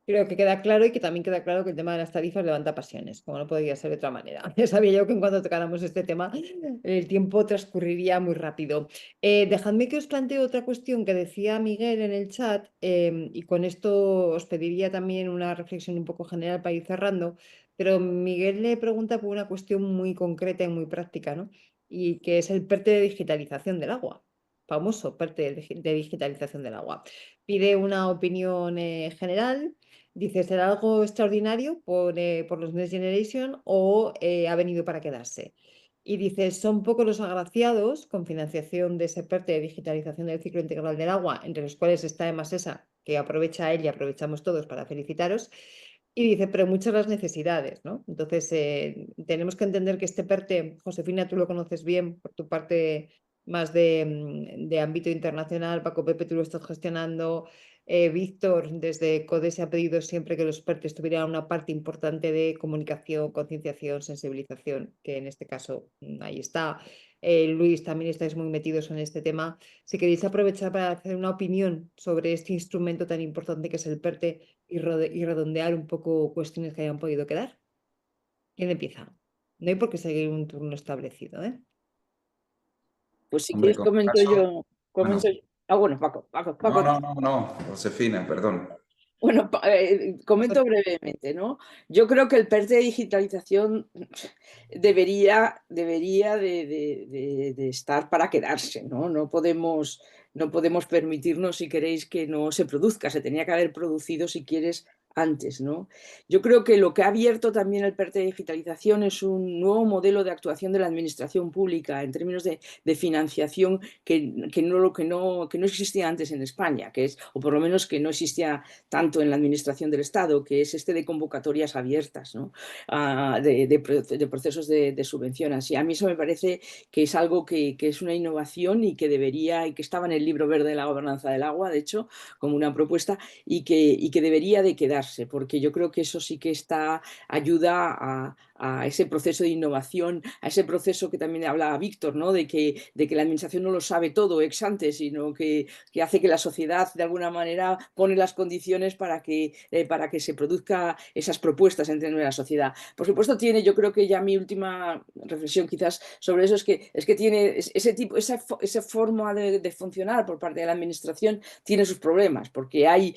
A: Creo que queda claro y que también queda claro que el tema de las tarifas levanta pasiones, como no podría ser de otra manera. Ya sabía yo que en cuanto tocáramos este tema, el tiempo transcurriría muy rápido. Dejadme que os plantee otra cuestión que decía Miguel en el chat, y con esto os pediría también una reflexión un poco general para ir cerrando, pero Miguel le pregunta por una cuestión muy concreta y muy práctica, ¿no? Y que es el PERTE de digitalización del agua, famoso PERTE de digitalización del agua. Pide una opinión general. Dice, ¿será algo extraordinario por los Next Generation o ha venido para quedarse? Y dice, son pocos los agraciados con financiación de ese PERTE de digitalización del ciclo integral del agua, entre los cuales está Emasesa, que aprovecha él y aprovechamos todos para felicitaros. Y dice, pero muchas las necesidades, ¿no? Entonces, tenemos que entender que este PERTE, Josefina, tú lo conoces bien por tu parte más de ámbito internacional, Paco Pepe, tú lo estás gestionando. Víctor, desde CODE se ha pedido siempre que los PERTES tuvieran una parte importante de comunicación, concienciación, sensibilización, que en este caso ahí está. Luis, también estáis muy metidos en este tema. Si queréis aprovechar para hacer una opinión sobre este instrumento tan importante que es el PERTE y redondear un poco cuestiones que hayan podido quedar. ¿Quién empieza? No hay por qué seguir un turno establecido, ¿eh?
D: Pues si
B: Hombre,
D: quieres comento yo.
B: Bueno.
D: Bueno, Paco.
B: No, Josefina, perdón.
D: Bueno, comento brevemente, ¿no? Yo creo que el PERTE de digitalización debería de estar para quedarse, ¿no? No podemos permitirnos, si queréis, que no se produzca. Se tenía que haber producido, si quieres, antes, ¿no? Yo creo que lo que ha abierto también el PERTE de digitalización es un nuevo modelo de actuación de la administración pública en términos de financiación que no existía antes en España, o por lo menos que no existía tanto en la administración del Estado, que es este de convocatorias abiertas, ¿no? de procesos de subvención. Así, a mí eso me parece que es algo que es una innovación y que debería, y que estaba en el libro verde de la gobernanza del agua, de hecho, como una propuesta, y que debería de quedarse, porque yo creo que eso sí que ayuda a a ese proceso de innovación, a ese proceso que también hablaba Víctor, ¿no? De que la administración no lo sabe todo ex ante, sino que hace que la sociedad de alguna manera pone las condiciones para que se produzcan esas propuestas en términos de la sociedad. Por supuesto tiene, yo creo que ya mi última reflexión quizás sobre eso es que tiene ese tipo, esa forma de funcionar por parte de la administración tiene sus problemas, porque hay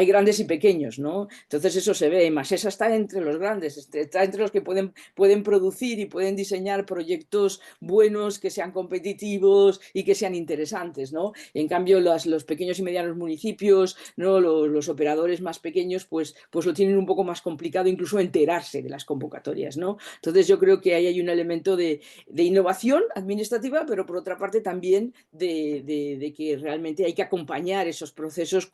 D: grandes y pequeños, ¿no? Entonces eso se ve, Masesa está entre los grandes, está entre los que pueden producir y pueden diseñar proyectos buenos, que sean competitivos y que sean interesantes, ¿no? En cambio, los pequeños y medianos municipios, ¿no? Los operadores más pequeños, pues lo tienen un poco más complicado incluso enterarse de las convocatorias, ¿no? Entonces yo creo que ahí hay un elemento de innovación administrativa, pero por otra parte también de que realmente hay que acompañar esos procesos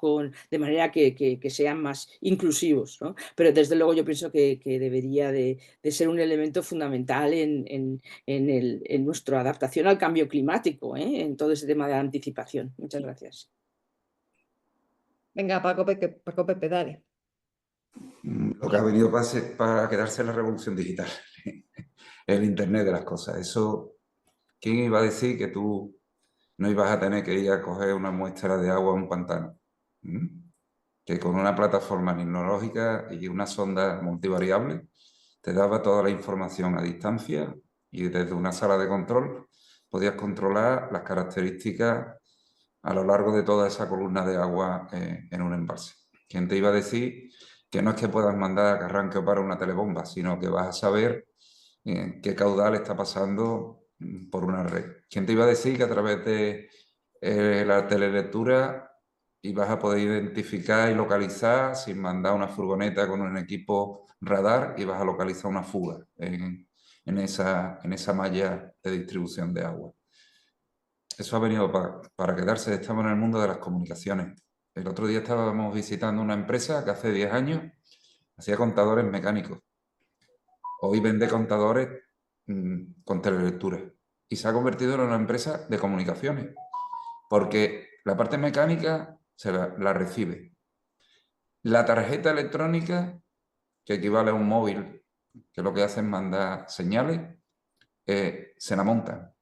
D: de manera que sean más inclusivos, ¿no? Pero desde luego yo pienso que debería de ser un elemento fundamental en nuestra adaptación al cambio climático, en todo ese tema de la anticipación. Muchas gracias.
A: Venga, Paco Pepe, dale.
B: Lo que ha venido para quedarse es la revolución digital, el Internet de las cosas. Eso, ¿quién iba a decir que tú no ibas a tener que ir a coger una muestra de agua a un pantano? Que con una plataforma tecnológica y una sonda multivariable te daba toda la información a distancia y desde una sala de control podías controlar las características a lo largo de toda esa columna de agua en un embalse. ¿Quién te iba a decir que no es que puedas mandar a que arranque o para una telebomba, sino que vas a saber qué caudal está pasando por una red? ¿Quién te iba a decir que a través de la telelectura ibas a poder identificar y localizar, sin mandar una furgoneta con un equipo radar, ibas a localizar una fuga en esa malla de distribución de agua? Eso ha venido para quedarse. Estamos en el mundo de las comunicaciones. El otro día estábamos visitando una empresa que hace 10 años hacía contadores mecánicos. Hoy vende contadores con telelectura y se ha convertido en una empresa de comunicaciones, porque la parte mecánica se la recibe. La tarjeta electrónica, que equivale a un móvil, que lo que hace es mandar señales, se la montan.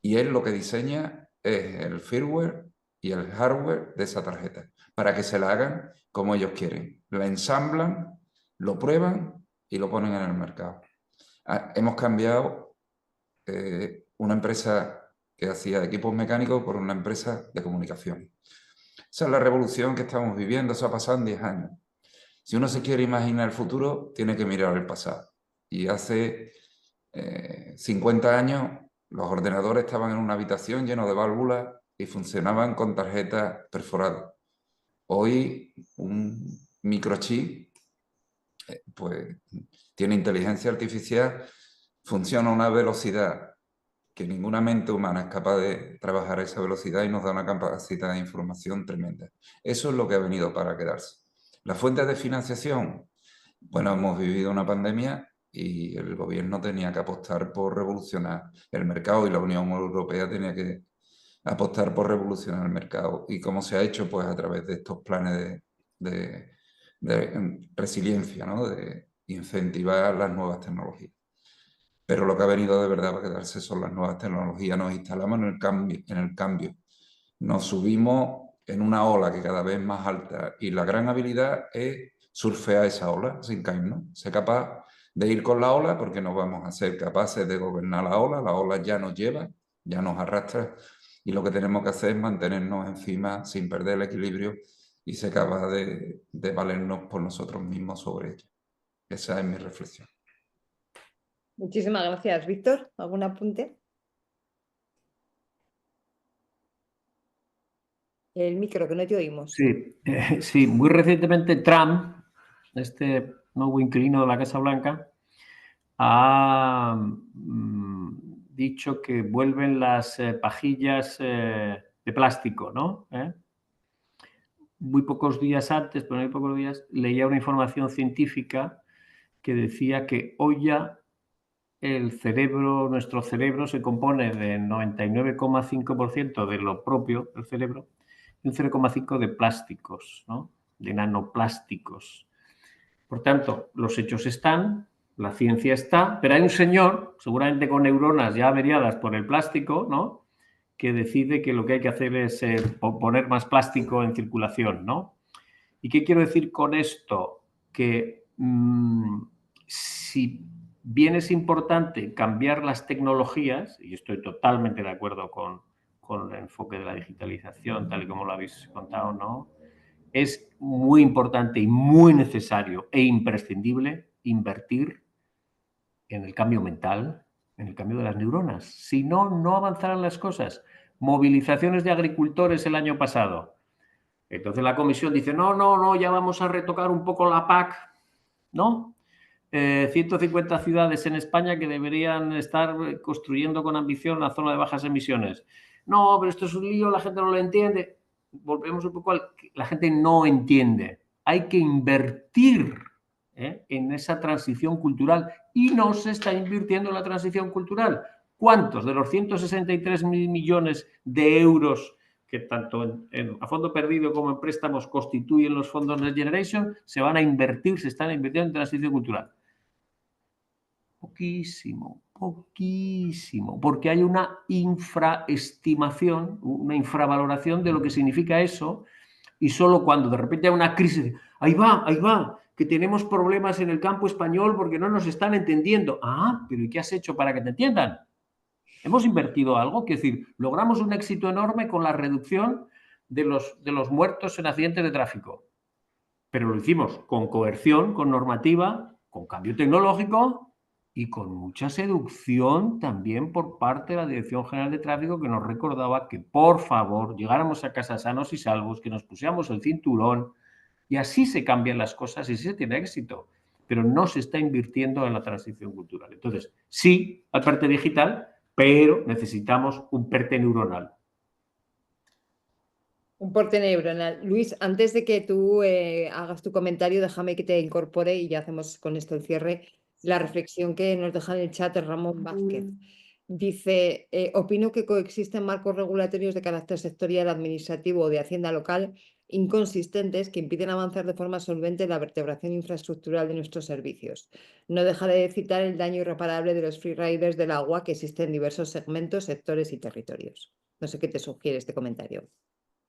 B: Y él lo que diseña es el firmware y el hardware de esa tarjeta, para que se la hagan como ellos quieren. La ensamblan, lo prueban y lo ponen en el mercado. Hemos cambiado una empresa que hacía equipos mecánicos por una empresa de comunicaciones. Esa es la revolución que estamos viviendo, eso ha pasado en 10 años. Si uno se quiere imaginar el futuro, tiene que mirar el pasado. Y hace 50 años los ordenadores estaban en una habitación lleno de válvulas y funcionaban con tarjetas perforadas. Hoy un microchip pues tiene inteligencia artificial, funciona a una velocidad que ninguna mente humana es capaz de trabajar a esa velocidad y nos da una capacidad de información tremenda. Eso es lo que ha venido para quedarse. Las fuentes de financiación, bueno, hemos vivido una pandemia y el gobierno tenía que apostar por revolucionar el mercado y la Unión Europea tenía que apostar por revolucionar el mercado. ¿Y cómo se ha hecho? Pues a través de estos planes de resiliencia, ¿no? De incentivar las nuevas tecnologías. Pero lo que ha venido de verdad para quedarse son las nuevas tecnologías. Nos instalamos en el cambio. Nos subimos en una ola que cada vez es más alta y la gran habilidad es surfear esa ola sin caernos. Ser capaz de ir con la ola, porque no vamos a ser capaces de gobernar la ola ya nos lleva, ya nos arrastra y lo que tenemos que hacer es mantenernos encima sin perder el equilibrio y ser capaz de valernos por nosotros mismos sobre ella. Esa es mi reflexión.
A: Muchísimas gracias, Víctor. ¿Algún apunte? El micro, que no te oímos.
C: Sí, sí, muy recientemente Trump, este nuevo inquilino de la Casa Blanca, ha dicho que vuelven las pajillas de plástico, ¿no? Muy pocos días antes, pero muy pocos días, leía una información científica que decía que hoy ya nuestro cerebro se compone de 99,5% de lo propio del cerebro y un 0,5% de plásticos, ¿no? De nanoplásticos. Por tanto, los hechos están, La ciencia está, pero hay un señor, seguramente con neuronas ya averiadas por el plástico, ¿no?, que decide que lo que hay que hacer es poner más plástico en circulación, ¿no? ¿Y qué quiero decir con esto? Que si bien es importante cambiar las tecnologías, y estoy totalmente de acuerdo con el enfoque de la digitalización, tal y como lo habéis contado, ¿no?, es muy importante y muy necesario e imprescindible invertir en el cambio mental, en el cambio de las neuronas. Si no, no avanzarán las cosas. Movilizaciones de agricultores el año pasado. Entonces la comisión dice, no, ya vamos a retocar un poco la PAC, ¿no? 150 ciudades en España que deberían estar construyendo con ambición la zona de bajas emisiones. No, pero esto es un lío, la gente no lo entiende. Volvemos un poco al que la gente no entiende. Hay que invertir en esa transición cultural y no se está invirtiendo en la transición cultural. ¿Cuántos de los 163.000 millones de euros que tanto a fondo perdido como en préstamos constituyen los fondos Next Generation se van a invertir, se están invirtiendo en transición cultural? Poquísimo, porque hay una infraestimación, una infravaloración de lo que significa eso, y solo cuando de repente hay una crisis, ahí va, que tenemos problemas en el campo español porque no nos están entendiendo. Pero ¿y qué has hecho para que te entiendan? ¿Hemos invertido algo? Quiero decir, logramos un éxito enorme con la reducción de los muertos en accidentes de tráfico, pero lo hicimos con coerción, con normativa, con cambio tecnológico y con mucha seducción también por parte de la Dirección General de Tráfico, que nos recordaba que, por favor, llegáramos a casa sanos y salvos, que nos pusiéramos el cinturón, y así se cambian las cosas y así se tiene éxito. Pero no se está invirtiendo en la transición cultural. Entonces, sí, hay parte digital, pero necesitamos un PERTE neuronal.
A: Un porte neuronal. Luis, antes de que tú hagas tu comentario, déjame que te incorpore y ya hacemos con esto el cierre. La reflexión que nos deja en el chat Ramón Vázquez. Dice, opino que coexisten marcos regulatorios de carácter sectorial, administrativo o de hacienda local inconsistentes que impiden avanzar de forma solvente en la vertebración infraestructural de nuestros servicios. No dejaré de citar el daño irreparable de los freeriders del agua que existen en diversos segmentos, sectores y territorios. No sé qué te sugiere este comentario.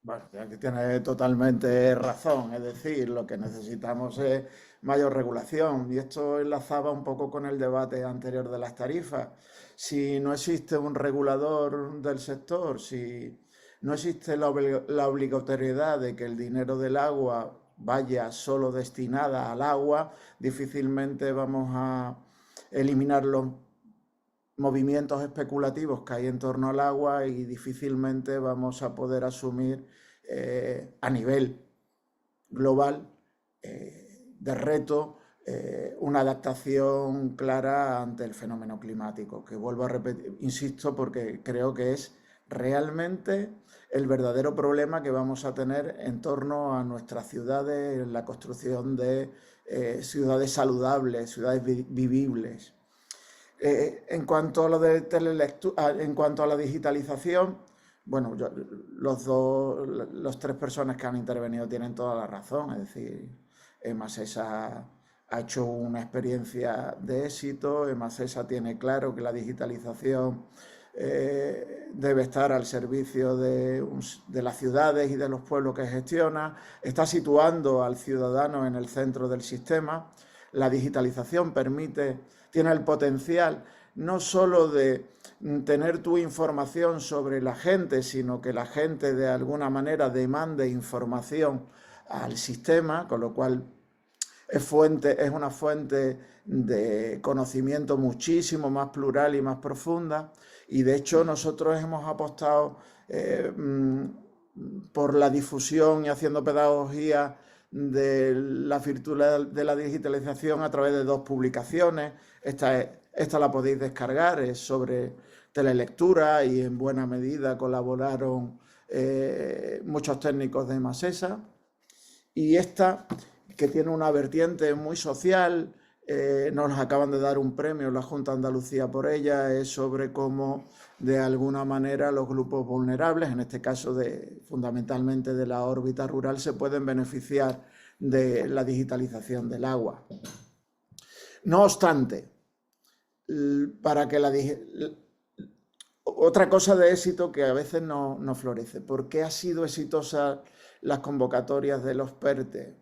E: Bueno, aquí tiene totalmente razón, es decir, lo que necesitamos es mayor regulación y esto enlazaba un poco con el debate anterior de las tarifas. Si no existe un regulador del sector, si no existe la obligatoriedad de que el dinero del agua vaya solo destinada al agua, difícilmente vamos a eliminar los movimientos especulativos que hay en torno al agua y difícilmente vamos a poder asumir a nivel global de reto una adaptación clara ante el fenómeno climático, que vuelvo a repetir, insisto, porque creo que es realmente el verdadero problema que vamos a tener en torno a nuestras ciudades, en la construcción de ciudades saludables, ciudades vivibles. En cuanto a lo de en cuanto a la digitalización, bueno, los tres personas que han intervenido tienen toda la razón, es decir, Emasesa ha hecho una experiencia de éxito, Emasesa tiene claro que la digitalización debe estar al servicio de las ciudades y de los pueblos que gestiona, está situando al ciudadano en el centro del sistema. La digitalización tiene el potencial no solo de tener tu información sobre la gente, sino que la gente de alguna manera demande información al sistema, con lo cual es una fuente de conocimiento muchísimo más plural y más profunda. Y de hecho nosotros hemos apostado por la difusión y haciendo pedagogía de la virtud de la digitalización a través de 2 publicaciones. Esta la podéis descargar, es sobre telelectura y en buena medida colaboraron muchos técnicos de Emasesa. Y esta, que tiene una vertiente muy social, nos acaban de dar un premio la Junta de Andalucía por ella, es sobre cómo de alguna manera los grupos vulnerables, en este caso fundamentalmente de la órbita rural, se pueden beneficiar de la digitalización del agua. No obstante, para que otra cosa de éxito que a veces no florece. ¿Por qué ha sido exitosa las convocatorias de los PERTE?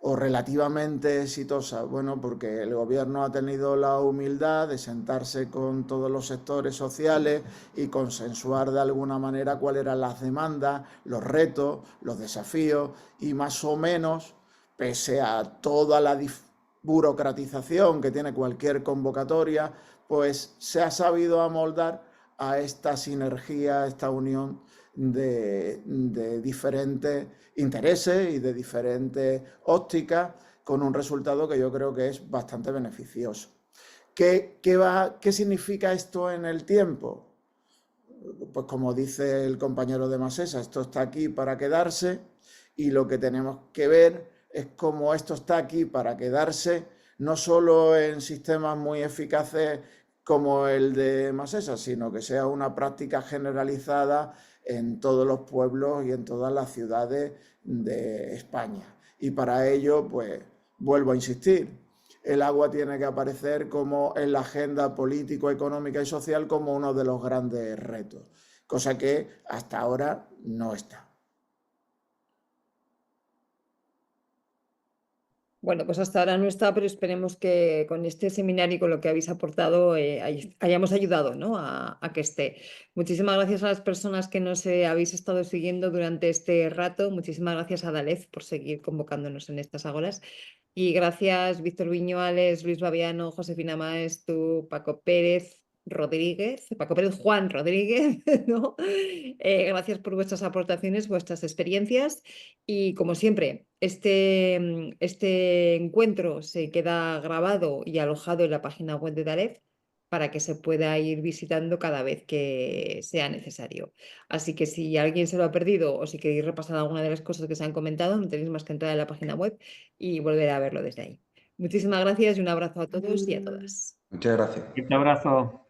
E: O relativamente exitosa. Bueno, porque el gobierno ha tenido la humildad de sentarse con todos los sectores sociales y consensuar de alguna manera cuáles eran las demandas, los retos, los desafíos, y más o menos, pese a toda la burocratización que tiene cualquier convocatoria, pues se ha sabido amoldar a esta sinergia, a esta unión de diferentes intereses y de diferentes ópticas, con un resultado que yo creo que es bastante beneficioso. ¿Qué significa esto en el tiempo? Pues como dice el compañero de Masesa, esto está aquí para quedarse, y lo que tenemos que ver es cómo esto está aquí para quedarse, no solo en sistemas muy eficaces como el de Masesa, sino que sea una práctica generalizada en todos los pueblos y en todas las ciudades de España. Y para ello, pues, vuelvo a insistir, el agua tiene que aparecer como en la agenda político, económica y social como uno de los grandes retos, cosa que hasta ahora no está.
A: Bueno, pues hasta ahora no está, pero esperemos que con este seminario y con lo que habéis aportado hayamos ayudado, ¿no? a que esté. Muchísimas gracias a las personas que nos habéis estado siguiendo durante este rato. Muchísimas gracias a Dalez por seguir convocándonos en estas ágoras. Y gracias Víctor Viñuales, Luis Baviano, Josefina Maestu, Paco Pérez Rodríguez, Paco Pérez Juan Rodríguez, ¿no? Gracias por vuestras aportaciones, vuestras experiencias, y como siempre, este encuentro se queda grabado y alojado en la página web de Dalez para que se pueda ir visitando cada vez que sea necesario. Así que si alguien se lo ha perdido o si queréis repasar alguna de las cosas que se han comentado, no tenéis más que entrar en la página web y volver a verlo desde ahí. Muchísimas gracias y un abrazo a todos y a todas.
B: Muchas gracias.
C: Un abrazo.